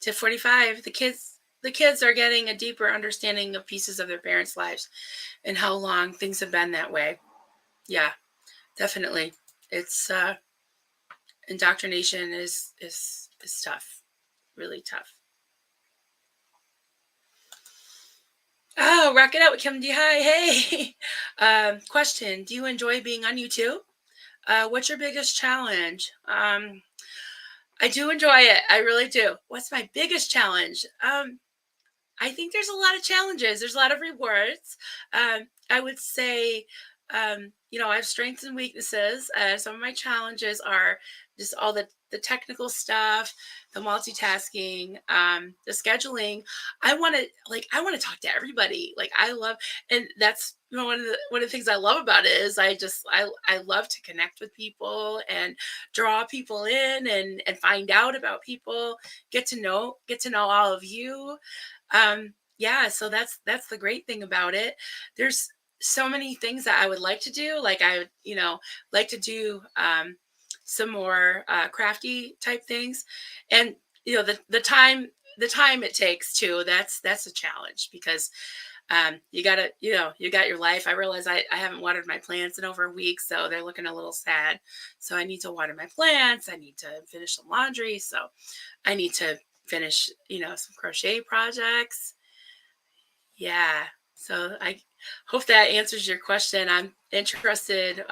To 45, the kids are getting a deeper understanding of pieces of their parents' lives and how long things have been that way. Yeah, definitely. It's indoctrination is tough, really tough. Oh, rock it out with Kim D. Hi, hey. Question: do you enjoy being on YouTube? What's your biggest challenge? I do enjoy it. I really do. What's my biggest challenge? I think there's a lot of challenges. There's a lot of rewards. I would say, I have strengths and weaknesses. Some of my challenges are just all the technical stuff, the multitasking, the scheduling. I want to talk to everybody. Like I love, and that's one of the things I love about it is I love to connect with people and draw people in and find out about people, get to know all of you. Yeah, so that's the great thing about it. There's so many things that I would like to do. Like I would, like to do some more crafty type things. And the time it takes too, that's a challenge because you gotta, you got your life. I realize I haven't watered my plants in over a week, so they're looking a little sad. So I need to water my plants. I need to finish some laundry. So I need to finish, some crochet projects. Yeah. So I hope that answers your question. I'm interested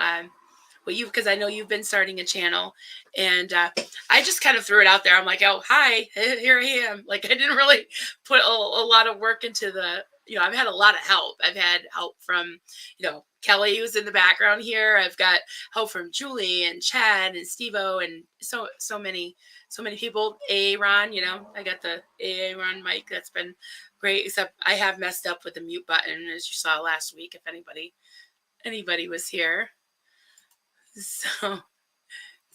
because I know you've been starting a channel, and I just kind of threw it out there. I'm like, oh, hi, here I am. Like I didn't really put a lot of work into I've had a lot of help. I've had help from, Kelly, who's in the background here. I've got help from Julie and Chad and Steve-O and so many people. Aaron, I got the Aaron mic. That's been great, except I have messed up with the mute button, as you saw last week, if anybody was here. So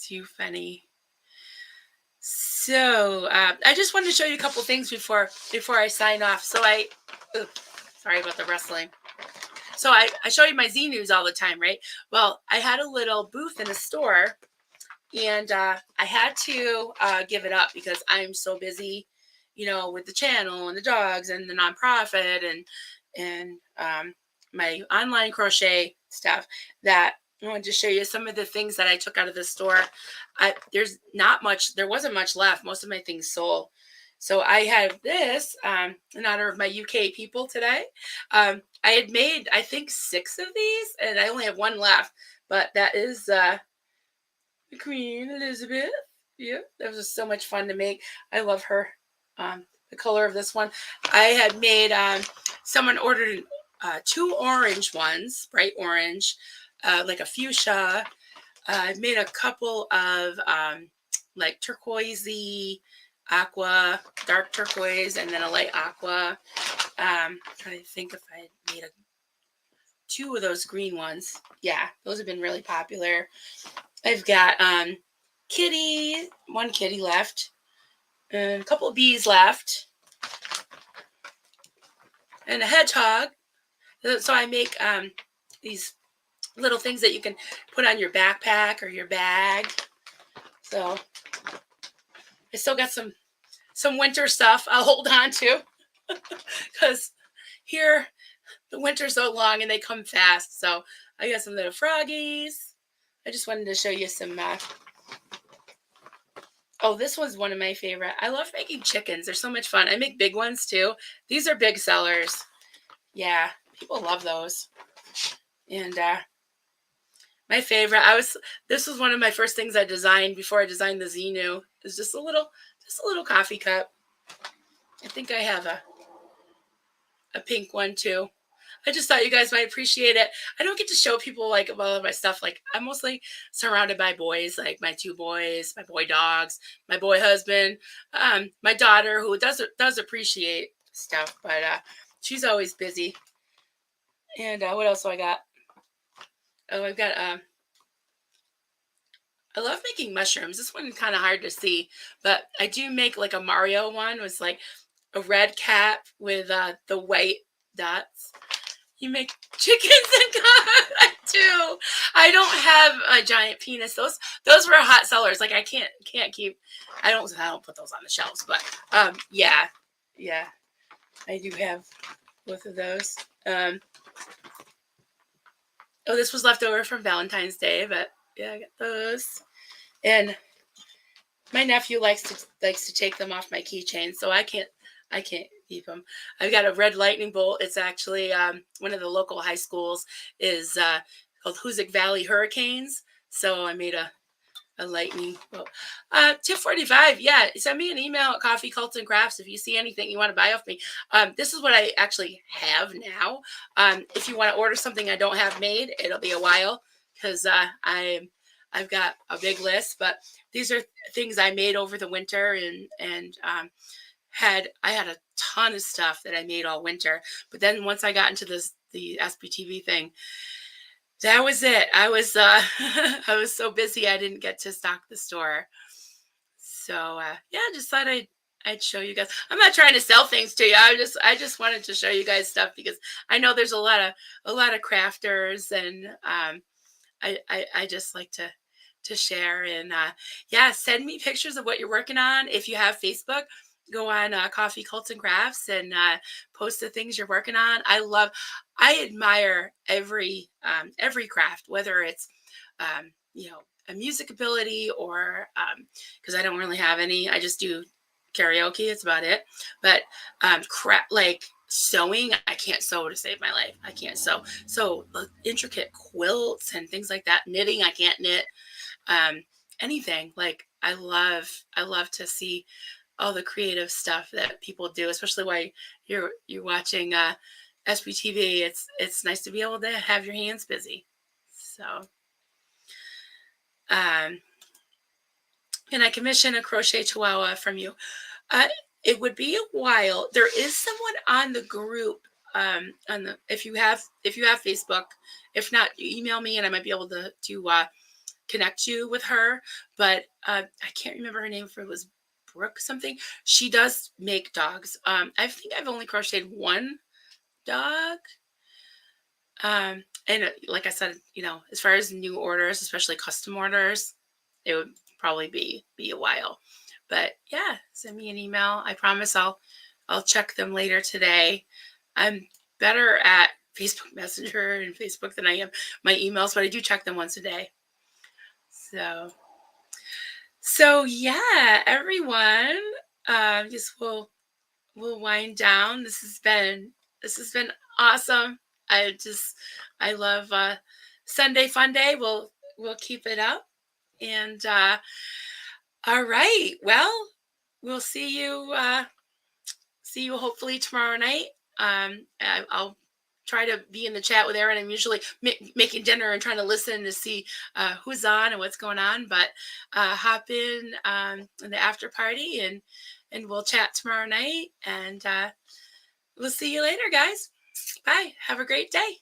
too funny. So I just wanted to show you a couple things before I sign off. So sorry about the rustling. So I show you my Z News all the time, right? Well, I had a little booth in a store, and I had to give it up because I'm so busy, with the channel and the dogs and the nonprofit and my online crochet stuff, that I wanted to show you some of the things that I took out of the store. There wasn't much left. Most of my things sold. So I have this in honor of my UK people today. I had made, I think, 6 of these, and I only have 1 left. But that is the Queen Elizabeth. Yeah, that was just so much fun to make. I love her. The color of this one. I had made, someone ordered 2 orange ones, bright orange, like a fuchsia. I've made a couple of like turquoisey, aqua, dark turquoise, and then a light aqua. Trying to think if I made two of those green ones. Yeah, those have been really popular. I've got one kitty left, and a couple of bees left, and a hedgehog. So I make these little things that you can put on your backpack or your bag. So I still got some winter stuff I'll hold on to because here the winter's so long and they come fast. So I got some little froggies. I just wanted to show you some. Oh, this one's one of my favorite. I love making chickens. They're so much fun. I make big ones too. These are big sellers. Yeah, people love those. And my favorite, this was one of my first things I designed before I designed the Xenu. It's just a little coffee cup. I think I have a pink one too. I just thought you guys might appreciate it. I don't get to show people like all of my stuff. Like I'm mostly surrounded by boys, like my two boys, my boy dogs, my boy husband, my daughter who does appreciate stuff, but she's always busy. And what else do I got? Oh, I've got I love making mushrooms. This one's kind of hard to see, but I do make like a Mario one. It was like a red cap with the white dots. You make chickens and God, I do. I don't have a giant penis. Those were hot sellers. Like I can't keep. I don't put those on the shelves. But yeah, I do have both of those. Oh, this was left over from Valentine's Day, but yeah, I got those. And my nephew likes to take them off my keychain, so I can't keep them. I've got a red lightning bolt. It's actually one of the local high schools is called Hoosick Valley Hurricanes. So I made a lightning bolt. Tip 45. Yeah, send me an email at Coffee Cults and Crafts if you see anything you want to buy off me. This is what I actually have now. If you want to order something I don't have made, it'll be a while because I've got a big list. But these are things I made over the winter and I had a ton of stuff that I made all winter. But then once I got into the SBTV thing, that was it. I was I was so busy I didn't get to stock the store. So yeah, just thought I'd show you guys. I'm not trying to sell things to you. I just wanted to show you guys stuff because I know there's a lot of crafters and I just like to share and yeah, send me pictures of what you're working on. If you have Facebook, go on Coffee Cults and Crafts and post the things you're working on. I admire every craft, whether it's a music ability or because I don't really have any. I just do karaoke. It's about it. But like sewing, I can't sew to save my life. I can't sew. So intricate quilts and things like that. Knitting, I can't knit. Anything. Like I love to see all the creative stuff that people do, especially while you're watching SBTV. It's nice to be able to have your hands busy. So, can I commission a crochet chihuahua from you? It would be a while. There is someone on the group. If you have Facebook, if not, you email me and I might be able to connect you with her. But I can't remember her name. If it was Brooke something. She does make dogs. I think I've only crocheted one dog. And like I said, as far as new orders, especially custom orders, it would probably be a while. But yeah, send me an email. I promise I'll check them later today. I'm better at Facebook Messenger and Facebook than I am my emails, but I do check them once a day. So yeah, everyone, just we'll wind down. This has been awesome. I love Sunday Funday. We'll keep it up. And all right. Well, we'll see you hopefully tomorrow night. I'll try to be in the chat with Erin. I'm usually making dinner and trying to listen to see who's on and what's going on. But hop in the after party and we'll chat tomorrow night. And we'll see you later, guys. Bye. Have a great day.